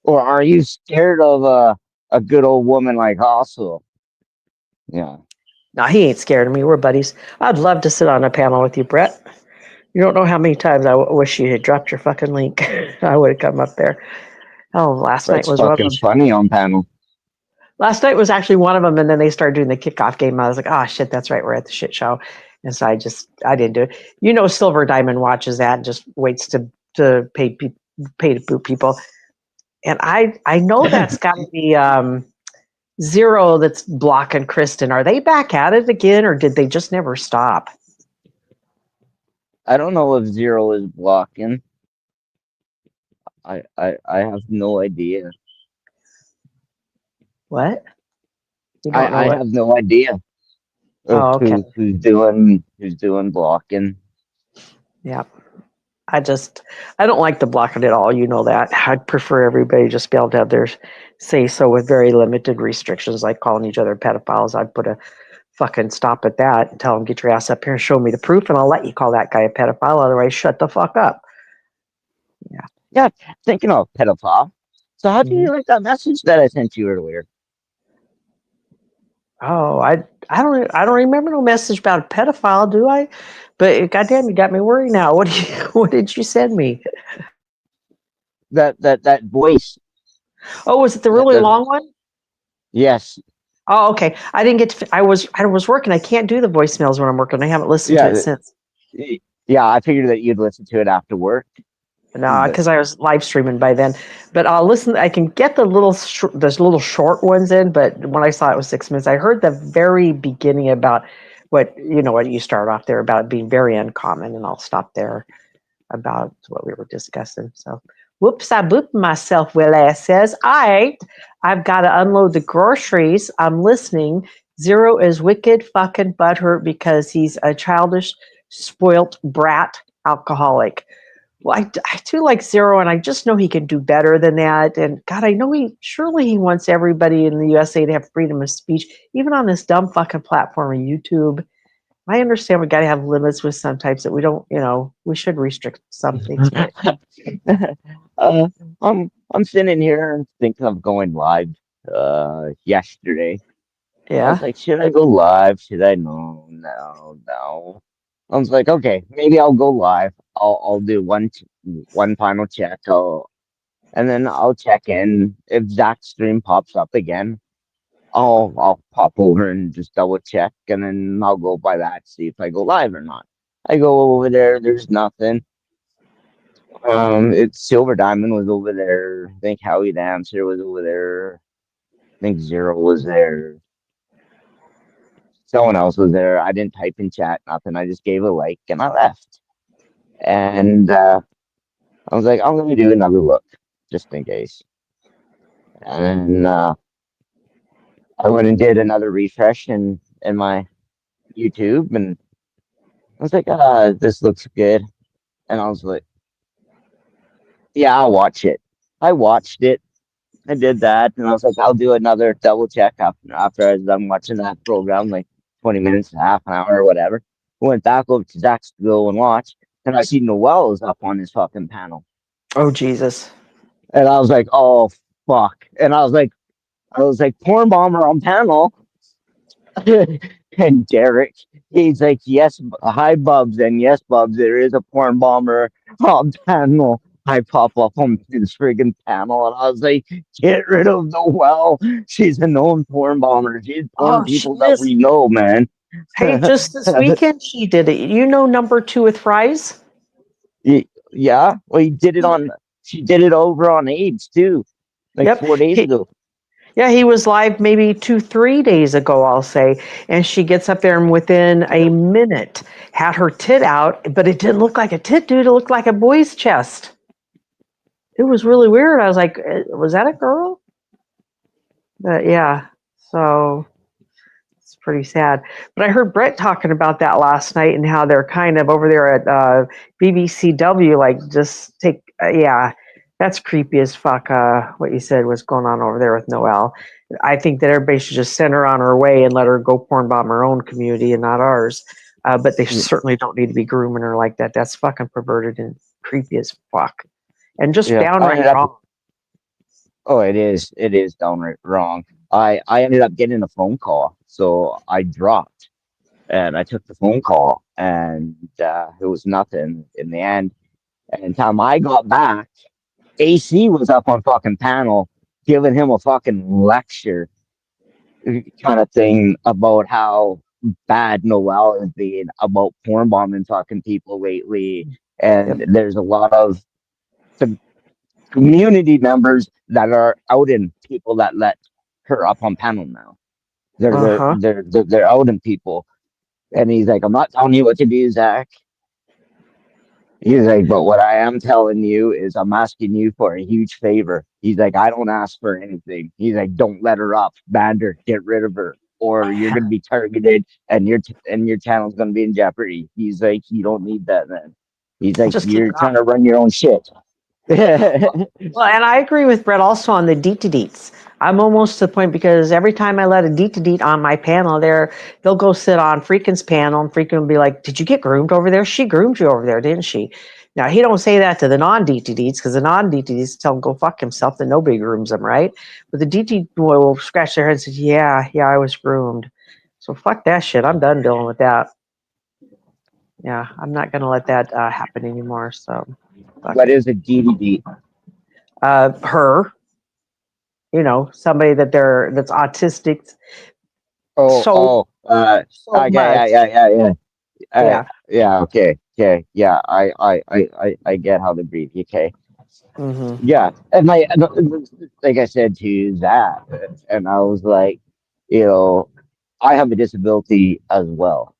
Or are you scared of a good old woman like Hostel? Yeah. No, he ain't scared of me. We're buddies. I'd love to sit on a panel with you, Brett. You don't know how many times I wish you had dropped your fucking link. I would have come up there. Oh, last night was one of them. Funny on panel. Last night was actually one of them, and then they started doing the kickoff game. I was like, oh, shit, that's right. We're at the shit show. And so I didn't do it. Silver Diamond watches that and just waits to pay to boot people. And I know that's got to be Zero that's blocking Kristen. Are they back at it again, or did they just never stop? I don't know if Zero is blocking. I have no idea. What? I have no idea. Oh, okay. Who's doing blocking? Yeah. I don't like the blocking at all. You know that. I'd prefer everybody just be able to have their say so with very limited restrictions, like calling each other pedophiles. I'd put a fucking stop at that and tell them, get your ass up here and show me the proof, and I'll let you call that guy a pedophile. Otherwise, shut the fuck up. Yeah. Yeah. Thinking of pedophile. So how do you like that message that I sent you earlier? Oh, I don't remember no message about a pedophile, do I? But goddamn, you got me worried now. What did you send me? That voice. Oh, was it the That, really that, long one? yes. Oh, okay. I didn't get to. I was working. I can't do the voicemails when I'm working. I haven't listened to Yeah. it since. Yeah. I figured that you'd listen to it after work. No, But because I was live streaming by then. But I'll listen. I can get those little short ones in. But when I saw it was 6 minutes, I heard the very beginning about what you start off there about it being very uncommon, and I'll stop there about what we were discussing. So, whoops, I booped myself. Will ass says, I've got to unload the groceries. I'm listening. Zero is wicked fucking butthurt because he's a childish, spoilt brat alcoholic. Well, I do like Zero, and I just know he can do better than that. And God, I know surely he wants everybody in the USA to have freedom of speech, even on this dumb fucking platform of YouTube. I understand we got to have limits with some types that we don't, we should restrict some things. But uh, I'm sitting here and thinking of going live yesterday. I was yeah, like, should I go live? Should I? No. I was like, okay, maybe I'll go live. I'll do one final check. And then I'll check in. If Zach's stream pops up again, I'll pop over and just double check, and then I'll go by that, see if I go live or not. I go over there, there's nothing. It's Silver Diamond was over there. I think Howie Damser was over there. I think Zero was there. Someone else was there. I didn't type in chat, nothing. I just gave a like and I left. And I was like, I'm gonna do another look just in case. And I went and did another refresh in my YouTube, and I was like, this looks good. And I was like, yeah, I'll watch it. I watched it. I did that, and I was like, I'll do another double check after I was done watching that program, like 20 minutes, half an hour, or whatever. Went back over to Zach's to go and watch, and I see Noel is up on his fucking panel, oh Jesus, and I was like, oh fuck, and I was like, porn bomber on panel, and Derek, he's like, yes, hi Bubs, and yes, Bubs, there is a porn bomber on panel. I pop up on this friggin' panel, and I was like, get rid of Noelle. She's a known porn bomber. She's porn oh she people that is. we know, man. Hey, just this weekend she did it. Number 2 with fries. Yeah, well, she did it over on AIDS too, like Yep. 4 days ago. Yeah, he was live maybe 3 days ago, I'll say. And she gets up there and within a minute had her tit out, but it didn't look like a tit, dude. It looked like a boy's chest. It was really weird. I was like, was that a girl? But yeah, so it's pretty sad. But I heard Brett talking about that last night and how they're kind of over there at BBCW, like just take, yeah, that's creepy as fuck. What you said was going on over there with Noelle. I think that everybody should just send her on her way and let her go porn bomb her own community and not ours. But they certainly don't need to be grooming her like that. That's fucking perverted and creepy as fuck. And just Yeah, downright wrong. oh, it is downright wrong. I ended up getting a phone call, so I dropped and I took the phone call, and it was nothing in the end. And time I got back, AC was up on fucking panel giving him a fucking lecture kind of thing about how bad Noelle is being about porn bombing fucking people lately. And there's a lot of community members that are outing people that let her up on panel now. They're outing people. And he's like, I'm not telling you what to do, Zach. He's like, but what I am telling you is I'm asking you for a huge favor. He's like, I don't ask for anything. He's like, don't let her up, ban her, get rid of her, or you're gonna be targeted and your channel's gonna be in jeopardy. He's like, you don't need that, man. He's like, Just keep you're it trying to run your own shit. Well, and I agree with Brett also on the deet to deets. I'm almost to the point because every time I let a deet to deet on my panel there, they'll go sit on Freakin's panel and Freakin will be like, did you get groomed over there? She groomed you over there, didn't she? Now he don't say that to the non-DTDs because the non-DTDs tell him go fuck himself. Then nobody grooms him, right? But the DT will scratch their head and say, "Yeah, I was groomed." So fuck that shit. I'm done dealing with that. Yeah, I'm not gonna let that happen anymore. So, fuck What it. is a DVD? Her, somebody that's autistic Oh, so so okay, much. yeah. Yeah. Yeah, okay, yeah. I get how to breathe. Okay, Hmm. yeah, and like I said to that, and I was like, you know, I have a disability as well,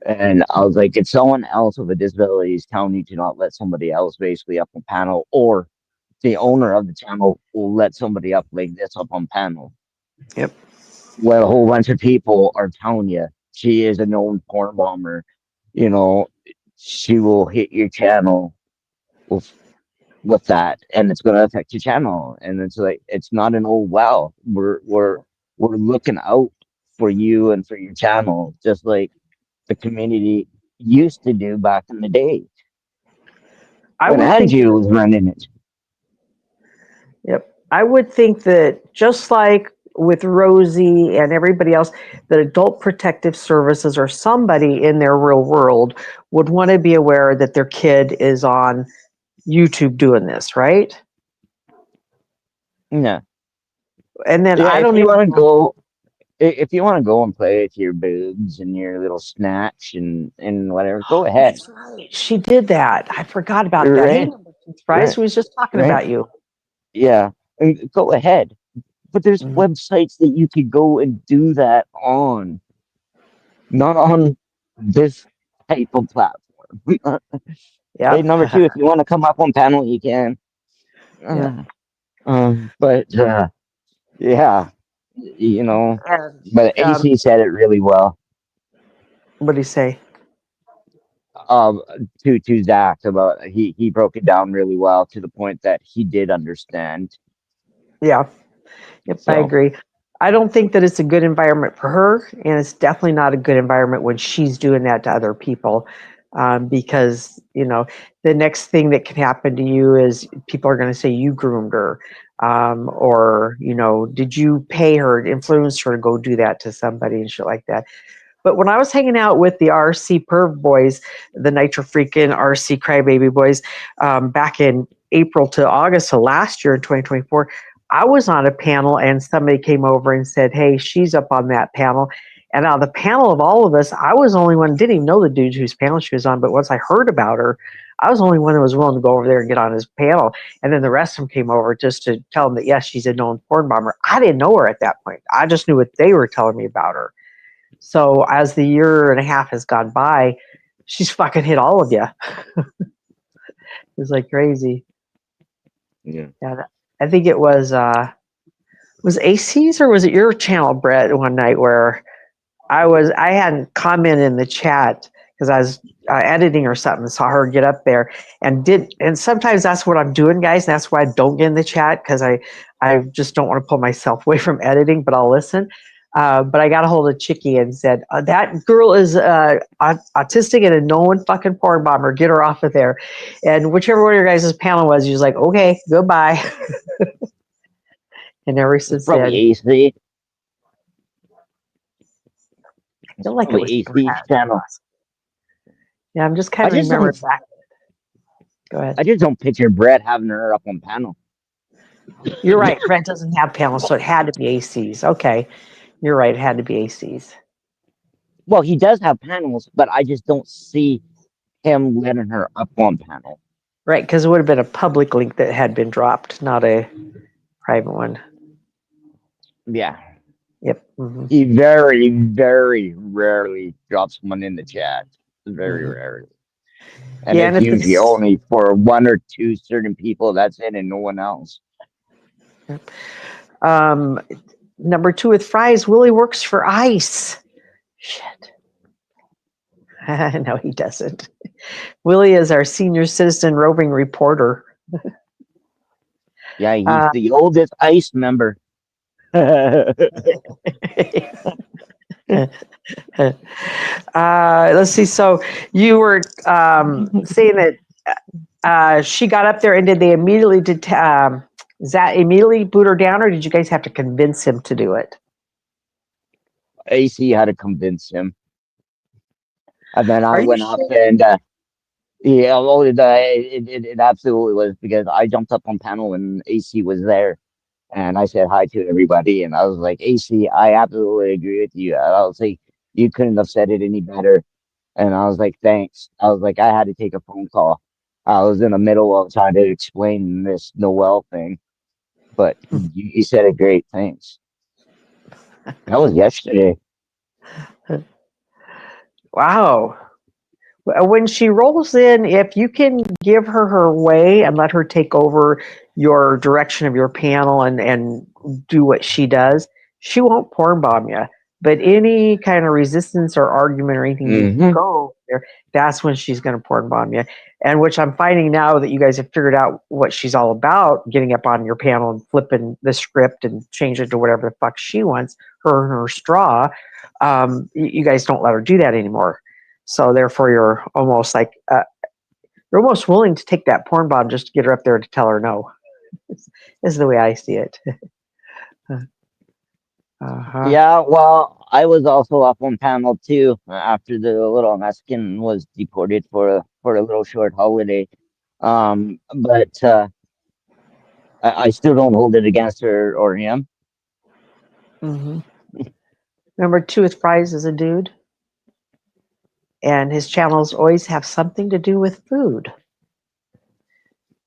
and I was like, if someone else with a disability is telling you to not let somebody else basically up on panel, or the owner of the channel will let somebody up like this up on panel, Yep. where a whole bunch of people are telling you she is a known porn bomber, you know, she will hit your channel with that, and it's going to affect your channel. And it's like it's not an oh wow, we're looking out for you and for your channel, just like the community used to do back in the day I when would think. Angie was running it. Yep. I would think that just like with Rosie and everybody else, that adult protective services or somebody in their real world would want to be aware that their kid is on YouTube doing this, right? Yeah, And then yeah. I If don't you even want to know. go, if you want to go and play with your boobs and your little snatch and whatever, go ahead. That's right. She did that. I forgot about that. Hey, Right, number two surprise. right, We was just talking right. about you. Yeah, and go ahead. But there's Mhm. websites that you could go and do that on, not on this type of platform. Hey, Yep. number two, if you want to come up on panel, you can. Yep. But yeah, you know, And but AC said it really well. what do you say? Um, to Zach about he broke it down really well to the point that he did understand. Yeah. Yep, I So agree. I don't think that it's a good environment for her, and it's definitely not a good environment when she's doing that to other people. Because the next thing that can happen to you is people are going to say you groomed her, or did you pay her, influence her to go do that to somebody and shit like that. But when I was hanging out with the RC Perv boys, the Nitro Freakin' RC Crybaby boys, back in April to August of last year in 2024, I was on a panel and somebody came over and said, "Hey, she's up on that panel." And out of the panel of all of us, I was the only one, didn't even know the dude whose panel she was on, but once I heard about her, I was the only one that was willing to go over there and get on his panel. And then the rest of them came over just to tell them that, yes, she's a known porn bomber. I didn't know her at that point. I just knew what they were telling me about her. So as the year and a half has gone by, she's fucking hit all of you. It's like crazy. yeah, Yeah, I think it was AC's or was it your channel, Brett, one night where I hadn't commented in the chat because I was editing or something, saw her get up there and sometimes that's what I'm doing, guys. And that's why I don't get in the chat because I just don't want to pull myself away from editing, but I'll listen. But I got a hold of Chicky and said, that girl is autistic and a known fucking porn bomber. Get her off of there. And whichever one of your guys' panel was, he was like, okay, goodbye. And ever it's since then, probably AC. I It's feel like it probably was AC's Brad. channel. Yeah, I'm just kind I of just remembering don't. back. Go ahead. I just don't picture Brett having her up on panel. You're right. Brent doesn't have panels, so it had to be ACs. Okay. You're right. It had to be ACs. Well, he does have panels, but I just don't see him letting her up on panel. Right, because it would have been a public link that had been dropped, not a private one. Yeah. Yep. Mm-hmm. He very, very rarely drops one in the chat. Very rarely. And Yeah, it's and if usually it's only for one or two certain people. That's it, and no one else. number 2 with fries, Willie works for ICE. Shit. No, he doesn't. Willie is our senior citizen roving reporter. Yeah, he's the oldest ICE member. Let's see. So you were saying that she got up there, and did they immediately Zach immediately boot her down, or did you guys have to convince him to do it? AC had to convince him. And then I Are you went up sure? and yeah, well, it absolutely was because I jumped up on panel and AC was there, and I said hi to everybody, and I was like, AC, I absolutely agree with you. And I was like, you couldn't have said it any better, and I was like, thanks. I was like, I had to take a phone call. I was in the middle of trying to explain this Noel thing, but you said it great. Thanks. That was yesterday. Wow. When she rolls in, if you can give her her way and let her take over your direction of your panel and do what she does, she won't porn bomb you. But any kind of resistance or argument or anything you go there, that's when she's going to porn bomb you. And which I'm finding now that you guys have figured out what she's all about, getting up on your panel and flipping the script and change it to whatever the fuck she wants, her and her straw. You guys don't let her do that anymore. So therefore, you're almost like you're almost willing to take that porn bomb just to get her up there to tell her no. This is the way I see it. Yeah, well, I was also up on panel too after the little Mexican was deported for a little short holiday. But I still don't hold it against her or him. Mm-hmm. Number 2 with Fries is a dude, and his channels always have something to do with food.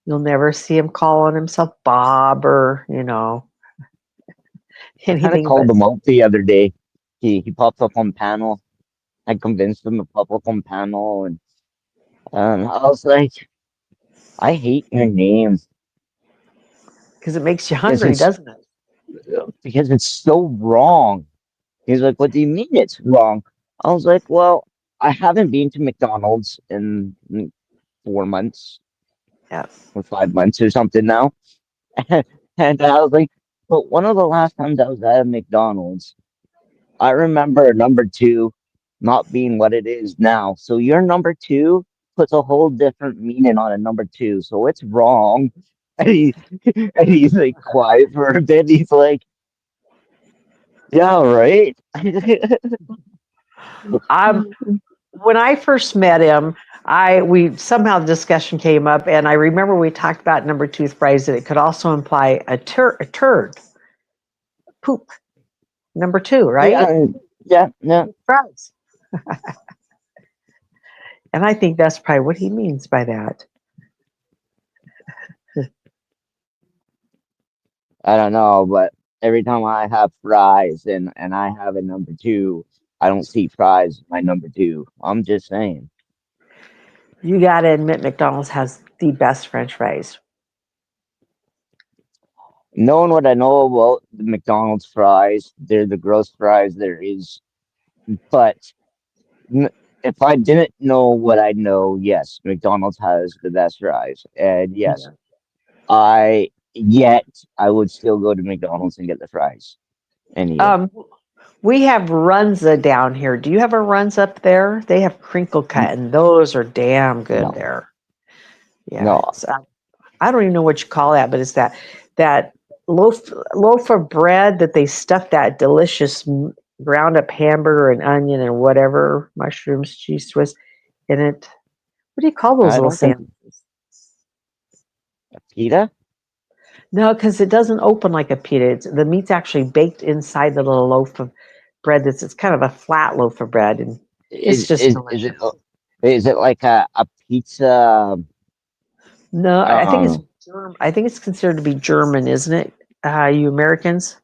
You'll never see him calling himself Bob or I kind of anything. called him out the other day. He popped up on panel. I convinced him to pop up on panel, and I was like, I hate your name Because it makes you because hungry, doesn't it? it's so wrong. He's like, what do you mean it's wrong? I was like, well, I haven't been to McDonald's in 4 months Yeah. or 5 months or something now. And I was like, but one of the last times I was at a McDonald's, I remember number 2 not being what it is now. So your number 2 puts a whole different meaning on a number 2. So it's wrong. And he's like quiet for a bit. He's like, yeah, right. When I first met him, we somehow the discussion came up, and I remember we talked about number 2 fries that it could also imply a turd, poop. Number 2, right? Yeah. Fries. And I think that's probably what he means by that. I don't know, but every time I have fries and I have a number 2, I don't see fries my number 2. I'm just saying. You got to admit, McDonald's has the best French fries. Knowing what I know about the McDonald's fries, they're the gross fries there is. But if I didn't know what I know, yes, McDonald's has the best fries, and yes, yet I would still go to McDonald's and get the fries. We have Runza down here. Do you have a Runza up there? They have crinkle cut, and those are damn good there. Yeah. No. I don't even know what you call that, but it's that loaf of bread that they stuff that delicious ground up hamburger and onion and whatever, mushrooms, cheese twist in it. What do you call those little sandwiches? A pita? No, because it doesn't open like a pita. The meat's actually baked inside the little loaf of bread. It's kind of a flat loaf of bread, and it's just delicious. Is it like a pizza? No, I think it's German. I think it's considered to be German, isn't it? You Americans?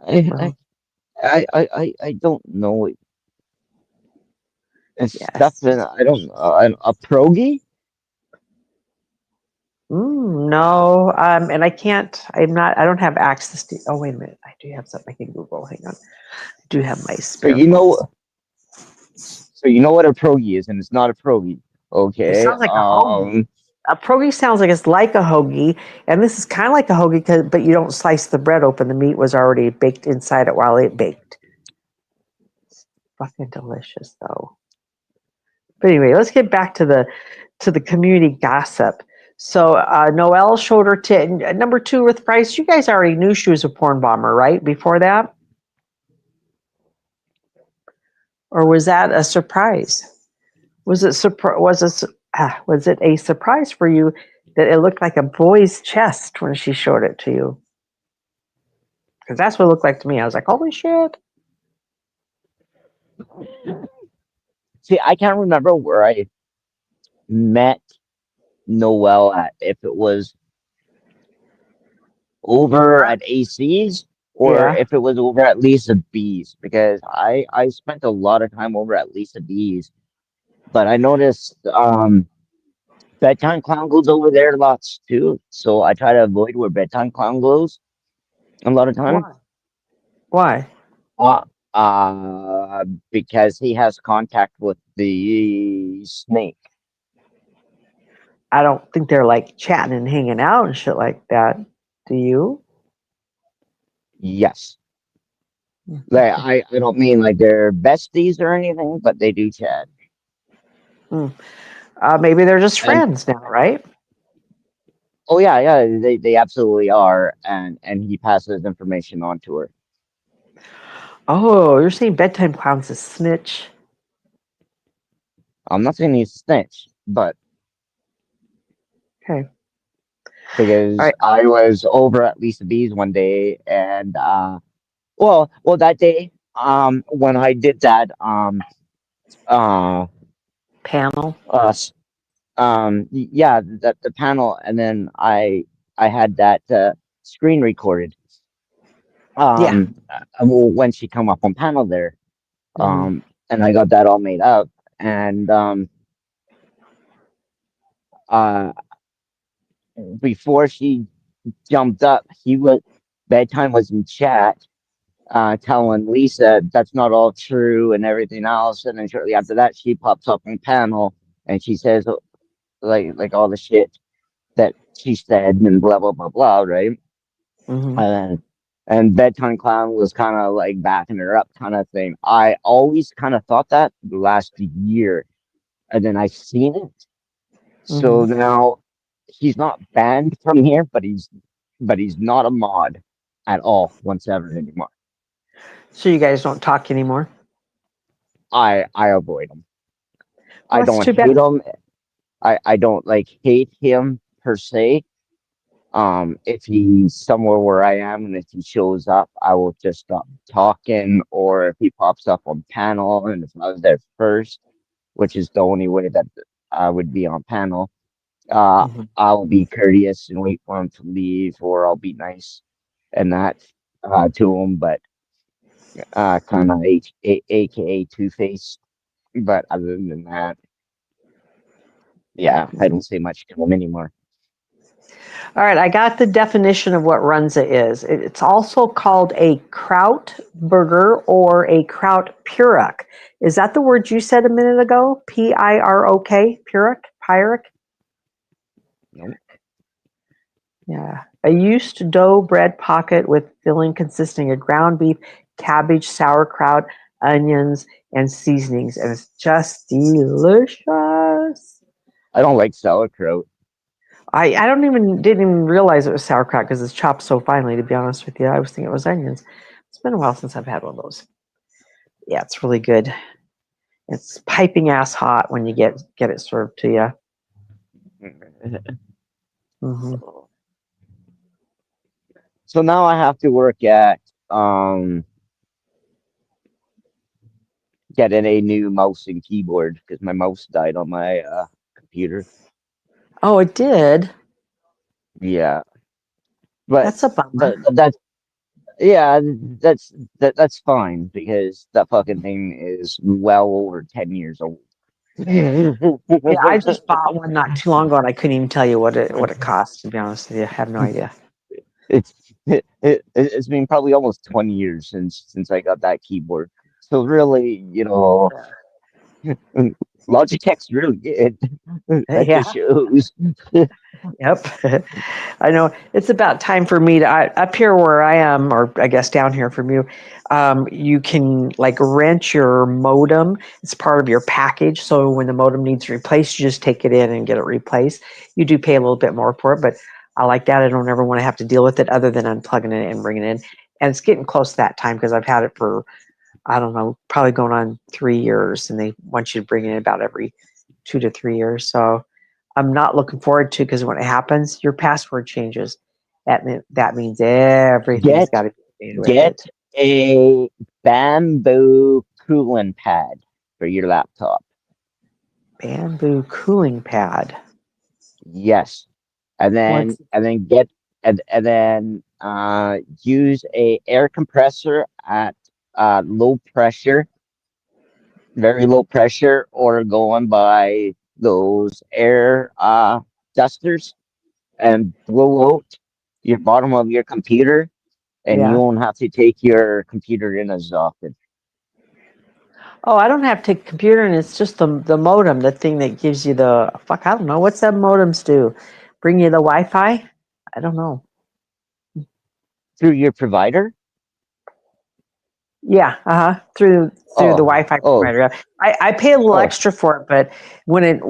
I don't know. It's stuff in, I don't know, a pierogi? No, and I can't. I don't have access to. Oh, wait a minute. I do have something I can Google. Hang on. I do have my spare. So you know what a pierogi is, and it's not a pierogi. Okay. It sounds like a hoagie. A pierogi sounds like it's like a hoagie, and this is kind of like a hoagie, but you don't slice the bread open. The meat was already baked inside it while it baked. It's fucking delicious, though. But anyway, let's get back to the community gossip. So Noelle showed her number 2 with Bryce. You guys already knew she was a porn bomber, right? Before that, or was that a surprise? Was it was it a surprise for you that it looked like a boy's chest when she showed it to you? Because that's what it looked like to me. I was like, holy shit. See, I can't remember where I met Noel at. If it was over at AC's or Yeah. if it was over at Lisa B's, because I spent a lot of time over at Lisa B's, but I noticed Bedtime Clown goes over there lots too, so I try to avoid where Bedtime Clown goes a lot of time. Why? Uh, because he has contact with the snake. I don't think they're like chatting and hanging out and shit like that. Do you? Yes. Like, I don't mean like they're besties or anything, but they do chat. Maybe they're just And friends now, right? oh yeah, they absolutely are, and he passes information on to her. Oh, you're saying Bedtime Clown's a snitch? I'm not saying he's a snitch, but Okay. because All right. I was over at Lisa B's one day, and well that day, when I did that, Panel. yeah, the panel, and then I had that screen recorded. Yeah. When she come up on panel there, Mhm. and I got that all made up, and uh, before she jumped up, Bedtime was in chat, telling Lisa that's not all true and everything else, and then shortly after that, she pops up on panel and she says like all the shit that she said and blah blah blah blah, right? Mhm. And Bedtime Clown was kind of like backing her up, kind of thing. I always kind of thought that the last year, and then I seen it. So now he's not banned from here, but he's not a mod at all whatsoever anymore. So you guys don't talk anymore? I avoid him. Well, I that's don't too hate bad. him. I don't like hate him per se. If he's somewhere where I am and if he shows up, I will just stop talking, or if he pops up on panel and if I was there first, which is the only way that I would be on panel, Mhm. I'll be courteous and wait for him to leave, or I'll be nice and that to him, but kind of aka Two-Face. But other than that, yeah, I don't say much to him anymore. All right, I got the definition of what Runza is. It's also called a kraut burger or a kraut purek. Is that the word you said a minute ago? Pirok? Pyrrhic? Nope. Yeah. A used dough bread pocket with filling consisting of ground beef, cabbage, sauerkraut, onions, and seasonings. And it's just delicious. I don't like sauerkraut. I didn't even realize it was sauerkraut because it's chopped so finely, to be honest with you. I was thinking it was onions. It's been a while since I've had one of those. Yeah, it's really good. It's piping ass hot when you get it served to you. Mm-hmm. So now I have to work at getting a new mouse and keyboard because my mouse died on my computer. Oh, it did? Yeah, but That's a bummer. that's yeah, that's fine because that fucking thing is well over 10 years old. Yeah, I just bought one not too long ago, and I couldn't even tell you what it cost. To be honest with you, I have no idea. It's been probably almost 20 years since I got that keyboard. So really, Logitech's really good. That Yeah. just shows. Yep. I know it's about time for me to up here where I am, or I guess down here from you. You can like rent your modem. It's part of your package. So when the modem needs replaced, you just take it in and get it replaced. You do pay a little bit more for it, but I like that. I don't ever want to have to deal with it other than unplugging it and bringing it in. And it's getting close to that time because I've had it for, I don't know, probably going on 3 years, and they want you to bring it in about every 2 to 3 years. So I'm not looking forward to, because when it happens, your password changes. That means everything's Get got to be made with get it. a bamboo cooling pad for your laptop. Bamboo cooling pad. Yes. And then What's get and then use a air compressor at low pressure, very low pressure, or going by those air dusters and blow out your bottom of your computer, and you yeah? won't have to take your computer in as often. Oh, I don't have to take a computer, and it's just the modem, the thing that gives you the fuck. I don't know what's that modems do. Bring you the Wi-Fi? I don't know. Through your provider. Yeah, through the Oh, Wi-Fi oh, provider. I pay a little oh. extra for it, but when it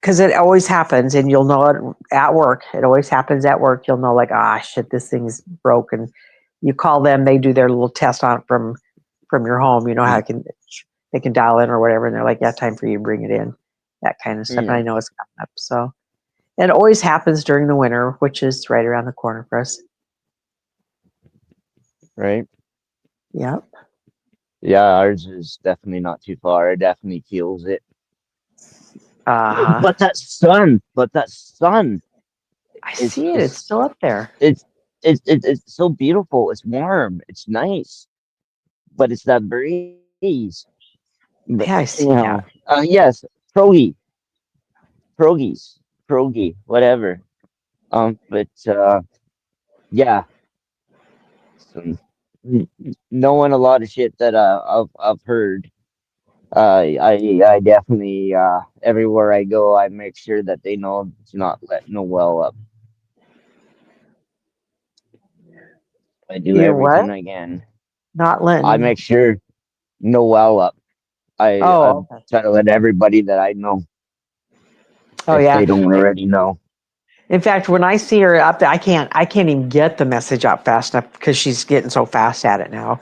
because it always happens, and you'll know it at work. It always happens at work. You'll know, like, ah, shit, this thing's broken. You call them, they do their little test on it from your home. You know how they can dial in or whatever, and they're like, yeah, time for you to bring it in, that kind of stuff. And I Mm, know it's coming up, so and it always happens during the winter, which is right around the corner for us. right. Yep. Yeah, ours is definitely not too far. It definitely feels it. Uh huh. But that sun I is see it. It's just still up there. it's it's so beautiful. It's warm. It's nice, but it's that breeze. But Yeah, I see anyhow, that. yes, progi, progies, progi, whatever. But yeah, some, knowing a lot of shit that I've heard. I definitely everywhere I go, I make sure that they know to not let no well up. I do You everything what? I can. Not I letting. make sure no well up. I Oh, okay. try to let everybody that I know, Oh if yeah. they don't already know. In fact, when I see her up there, I can't even get the message out fast enough because she's getting so fast at it now,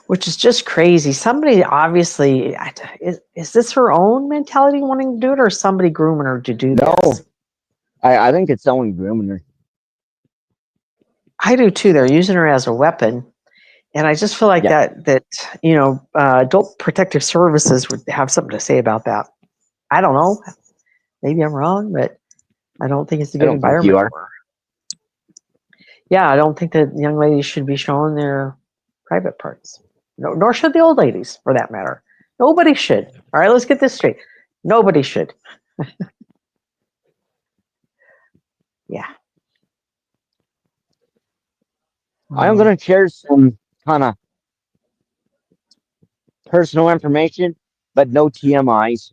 which is just crazy. Somebody obviously is this her own mentality wanting to do it, or somebody grooming her to do No, this? I think it's someone grooming her. I do too. They're using her as a weapon, and I just feel like Yeah, that Adult Protective Services would have something to say about that. I don't know. Maybe I'm wrong, but I don't think it's a I good don't think you environment are. for her. Yeah, I don't think that young ladies should be showing their private parts. No, nor should the old ladies, for that matter. Nobody should. All right, let's get this straight. Nobody should. Yeah. I'm Mm. gonna share some kind of personal information, but no TMIs.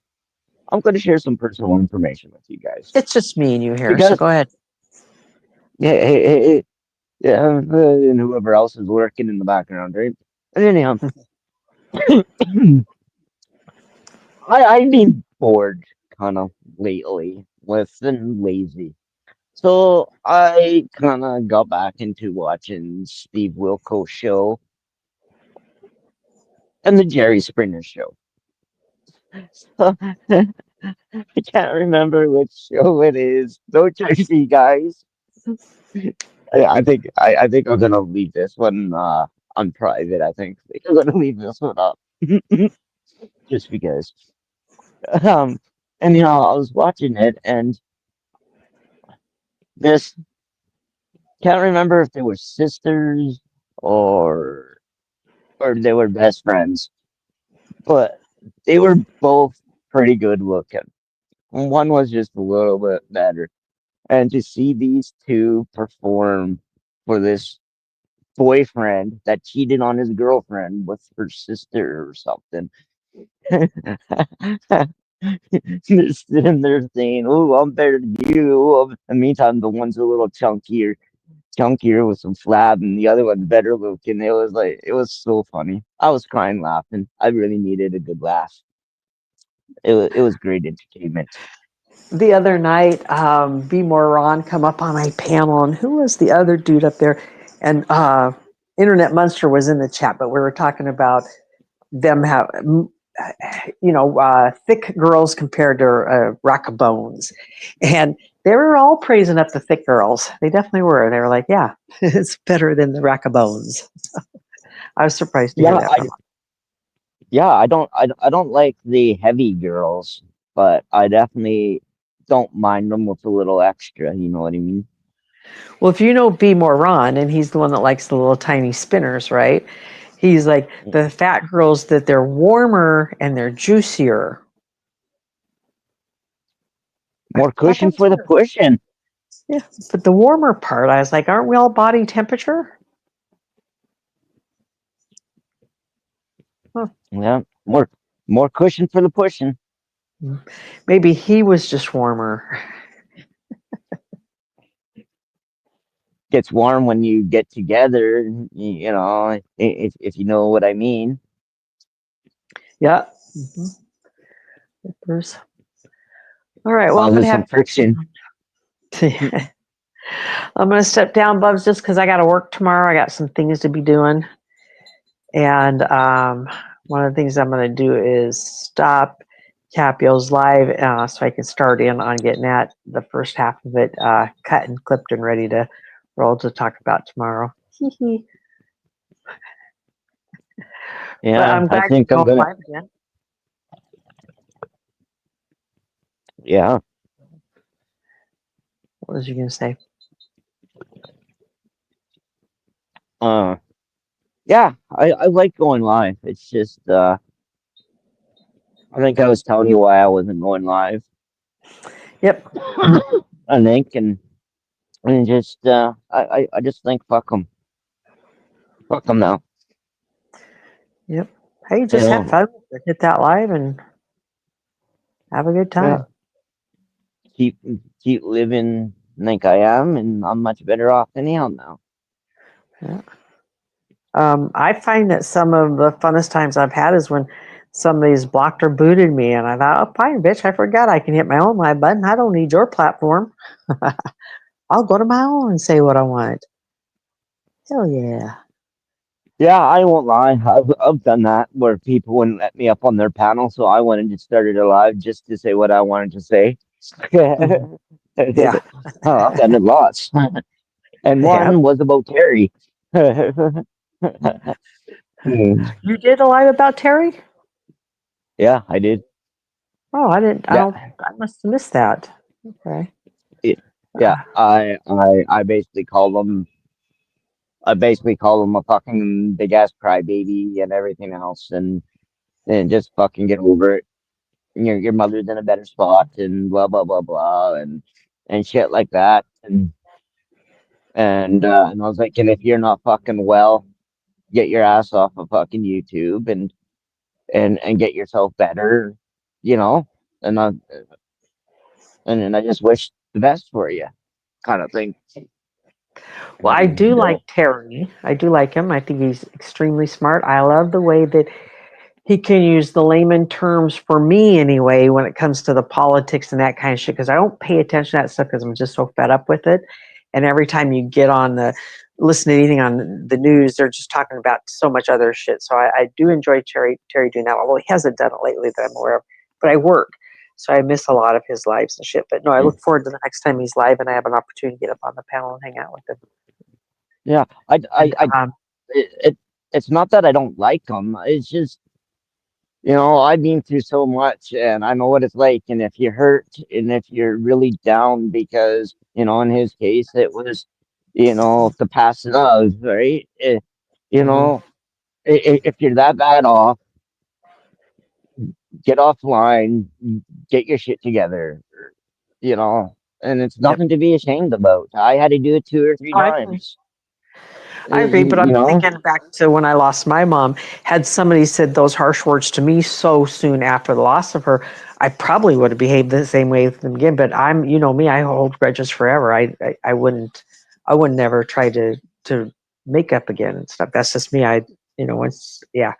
I'm gonna share some personal information with you guys It's just me and you here, so because go ahead. yeah, and whoever else is working in the background, right? And anyhow, I've been bored kind of lately with and lazy. So I kind of got back into watching Steve Wilkos show and the Jerry Springer show. So, I can't remember which show it is. Don't judge me, guys. I think I'm gonna leave this one on private. I think I'm gonna leave this one up just because. Um, and I was watching it, and this can't remember if they were sisters or or they were best friends, but they were both pretty good looking. One was just a little bit better, and to see these two perform for this boyfriend that cheated on his girlfriend with her sister or something. They're sitting there saying, "Oh, I'm better than you." In the meantime, the one's a little chunkier with some flab, and the other one's better looking. It was so funny. I was crying laughing. I really needed a good laugh. It was great entertainment. The other night, Be More Ron come up on my panel, and who was the other dude up there? And Internet Monster was in the chat, but we were talking about them have, thick girls compared to Rock of Bones, and they were all praising up the thick girls. They definitely were. They were like, "Yeah, it's better than the Rock of Bones." I was surprised to hear Yeah, that. I don't like the heavy girls, but I definitely don't mind them with a little extra. You know what I mean? Well, if you know Be More Ron, and he's the one that likes the little tiny spinners, right? He's like the fat girls that they're warmer and they're juicier. More cushion for the pushing. Yeah, but the warmer part, I was like, aren't we all body temperature? Huh. Yeah, more cushion for the pushing. Maybe he was just warmer. Gets warm when you get together. You know, if you know what I mean. Yeah. There's. All right. Well, I'm Causes gonna some have. friction. I'm gonna step down, Bubs, just because I got to work tomorrow. I got some things to be doing, and one of the things I'm gonna do is stop Capio's live so I can start in on getting that the first half of it cut and clipped and ready to roll to talk about tomorrow. But Yeah, I'm I glad think you're I'm going gonna. live again. Yeah. What was you gonna say? Yeah, I like going live. It's just I think I was telling you why I wasn't going live. Yep. I think and just I just think fuck them now. Yep. Hey, You just have know, fun. Hit that live and have a good yeah, time. keep keep living like I am, and I'm much better off anyhow now. Yeah. I find that some of the funnest times I've had is when somebody's blocked or booted me, and I thought, "Oh, fine, bitch! I forgot I can hit my own live button. I don't need your platform. I'll go to my own and say what I want." Hell yeah! Yeah, I won't lie. I've done that where people wouldn't let me up on their panel, so I went and just started a live just to say what I wanted to say. Mhm. Yeah. Oh, I've done it lots, and Yep. one was about Terry. Hmm. You did a live about Terry? Yeah, I did. Oh, I didn't. I Yeah, don't. I must have missed that. Okay. it, yeah. Uh, I basically called him. I basically called him a fucking big ass crybaby and everything else, and just fucking get over it. Your mother's in a better spot, and blah blah blah blah, and shit like that, and I was like, and if you're not fucking well, get your ass off of fucking YouTube and get yourself better, you know. And I and I just wish the best for you, kind of thing. well, I do like So, Terry. I do like him. I think he's extremely smart. I love the way that he can use the layman terms for me anyway when it comes to the politics and that kind of shit because I don't pay attention to that stuff because I'm just so fed up with it. And every time you get on the listen to anything on the news, they're just talking about so much other shit. So I do enjoy Terry doing that, although he hasn't done it lately that I'm aware of. But I work, so I miss a lot of his lives and shit. But no, I look forward to the next time he's live and I have an opportunity to get up on the panel and hang out with him. yeah, And it's not that I don't like them. It's just, I've been through so much and I know what it's like. And if you're hurt and if you're really down, because, in his case, it was, to pass it off, right? You mhm. know, if you're that bad off, get offline, get your shit together, you know, and it's Yep. nothing to be ashamed about. I had to do it 2 or 3 I agree. times. I agree, but You I'm know, thinking back to when I lost my mom. Had somebody said those harsh words to me so soon after the loss of her, I probably would have behaved the same way with them again. But I'm, you know me, I hold grudges forever. I wouldn't, I would never try to make up again and stuff. That's just me. Once, yeah.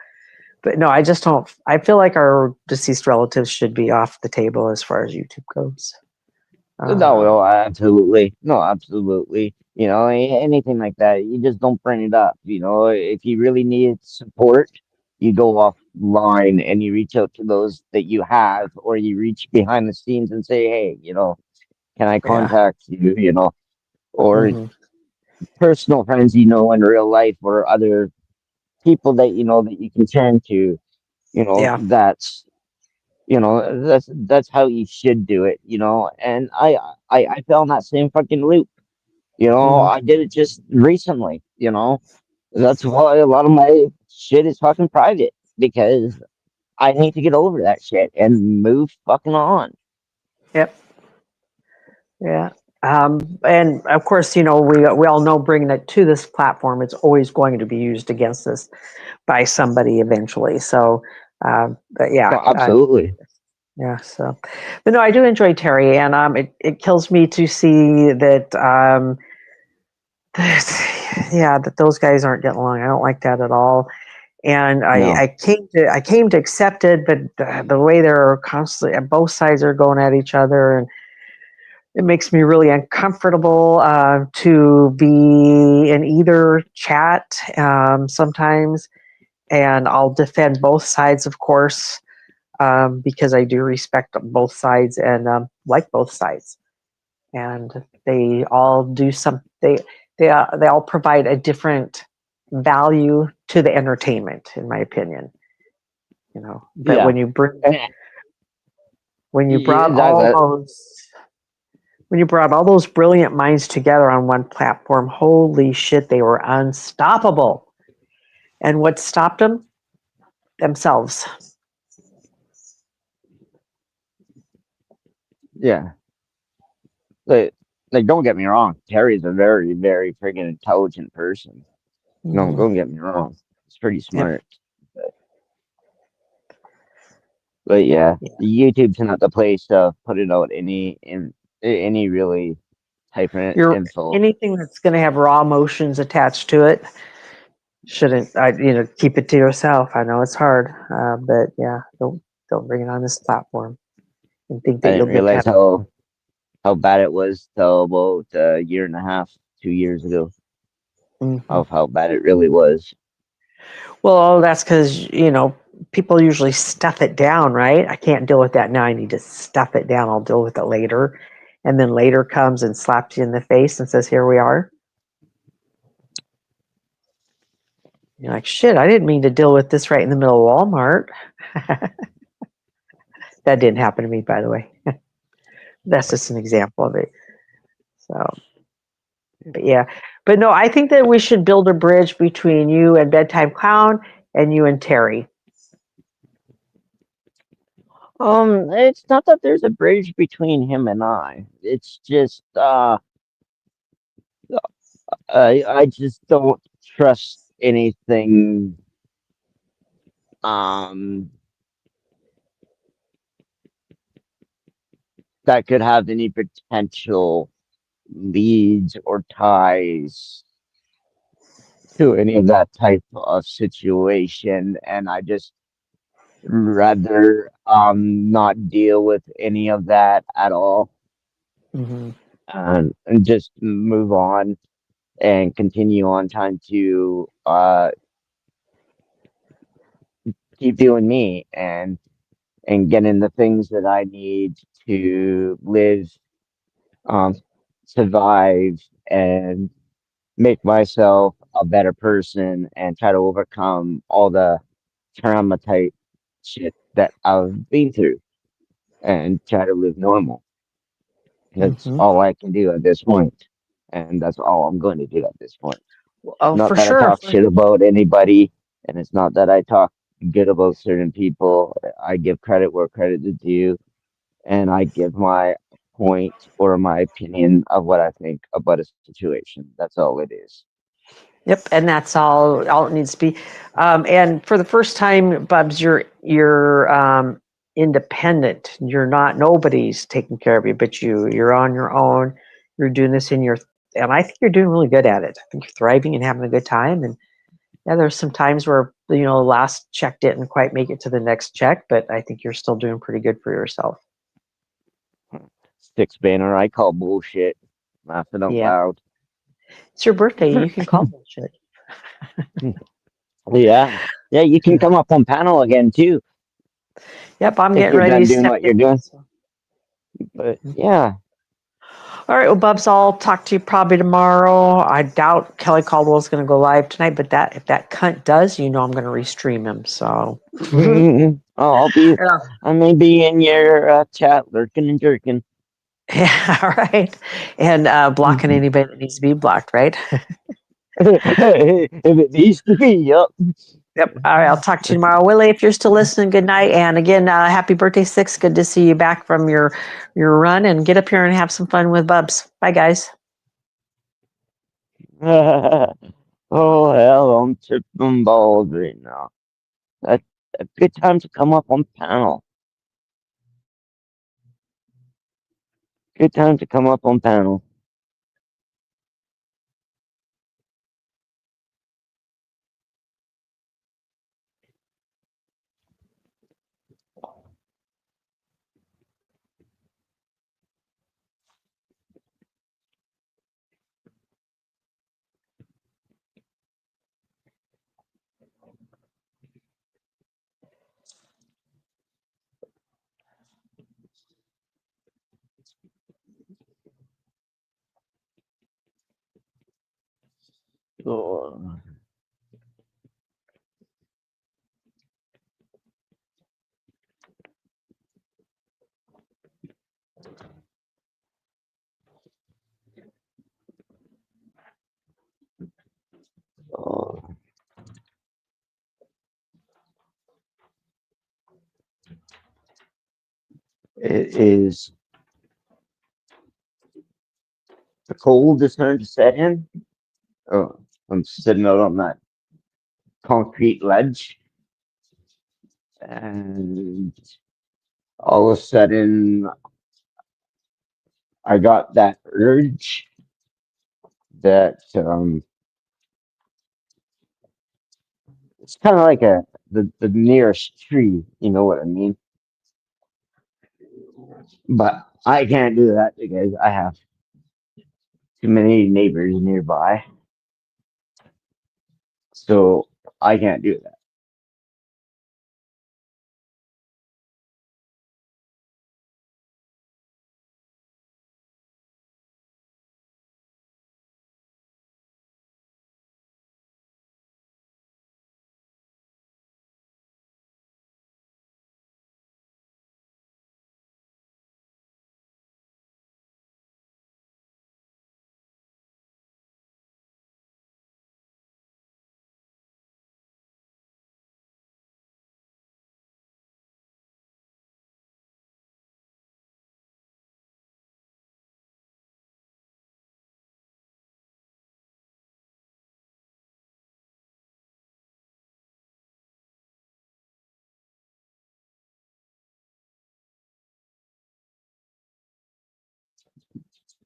But no, I just don't. I feel like our deceased relatives should be off the table as far as YouTube goes. no, absolutely, no, absolutely. You know, anything like that, you just don't bring it up. You know, if you really need support, you go offline and you reach out to those that you have, or you reach behind the scenes and say, hey, you know, can I Yeah. contact you? You know, or Hmm. personal friends you know in real life, or other people that you know that you can turn to. You know, Yeah. that's how you should do it. You know, and I fell in that same fucking loop. You know, Hmm. I did it just recently. You know, that's why a lot of my shit is fucking private, because I need to get over that shit and move fucking on. Yep. Yeah. And of course, we all know bringing it to this platform, it's always going to be used against us by somebody eventually. So, but yeah, No, absolutely. yeah. So, but no, I do enjoy Terry, and it kills me to see that, that those guys aren't getting along. I don't like that at all. And No. I came to accept it, but the way they're constantly, both sides are going at each other, and it makes me really uncomfortable to be in either chat sometimes. And I'll defend both sides, of course, because I do respect both sides and like both sides. And they all do they all provide a different value to the entertainment, in my opinion. But Yeah. Eh, when you yeah, brought all those when you brought all those brilliant minds together on one platform, holy shit, they were unstoppable. And what stopped them? Themselves. yeah. Like, like, don't get me wrong. Terry's a very, very friggin' intelligent person. No, Mhm. don't get me wrong. He's pretty Yep. smart. But yeah, Yeah. YouTube's not the place to put it out any really type of You're info. anything that's going to have raw emotions attached to it shouldn't. Keep it to yourself. I know it's hard, but yeah, don't bring it on this platform and think I that you'll didn't get realize past. how bad it was till about a year and a half, 2 years ago. Mhm. Of how bad it really was. Well, that's because people usually stuff it down, right? I can't deal with that now. I need to stuff it down. I'll deal with it later, and then later comes and slaps you in the face and says, "Here we are." You're like, "Shit! I didn't mean to deal with this right in the middle of Walmart." That didn't happen to me, by the way. That's just an example of it. So, but yeah, but no, I think that we should build a bridge between you and Bedtime Clown and you and Terry. It's not that there's a bridge between him and I. It's just I just don't trust anything um that could have any potential leads or ties to any of that type of situation, and I just rather not deal with any of that at all, Mm-hmm. and just move on and continue on trying to keep doing me and getting the things that I need to live, um, survive, and make myself a better person and try to overcome all the trauma type shit that I've been through and try to live normal. That's Mm-hmm. all I can do at this point, and that's all I'm going to do at this point. Oh, Not for that I sure. talk shit about anybody, and it's not that I talk good about certain people. I give credit where credit is due, and I give my point or my opinion of what I think about a situation. That's all it is. Yep, and that's all it needs to be. And for the first time, Bubs, you're independent. You're not nobody's taking care of you, but you're on your own. You're doing this and I think you're doing really good at it. I think you're thriving and having a good time. And yeah, there's some times where last check didn't quite make it to the next check, but I think you're still doing pretty good for yourself. Six banner, I call bullshit. Laughing out Yeah, loud. it's your birthday. You can call bullshit. Yeah. Yeah, you can come up on panel again too. Yep, I'm If getting you're ready done to doing step what you're in. doing. So. But yeah. All right, well, Bubs, I'll talk to you probably tomorrow. I doubt Kelly Caldwell's going to go live tonight, but if that cunt does, I'm going to restream him. So, Oh, yeah. I may be in your chat lurking and jerking. Yeah, all right. And blocking anybody that needs to be blocked, right? If it needs to be, yep. Yep. All right, I'll talk to you tomorrow. Willie, if you're still listening, good night. And again, happy birthday, Six. Good to see you back from your run, and get up here and have some fun with Bubs. Bye, guys. Oh hell, I'm tripping balls right now. That's a good time to come up on panel. Good time to come up on panel. Oh, oh. It is the cold is starting to set in. Oh, I'm sitting out on that concrete ledge, and all of a sudden, I got that urge that it's kind of like the nearest tree. You know what I mean? But I can't do that because I have too many neighbors nearby, so I can't do that.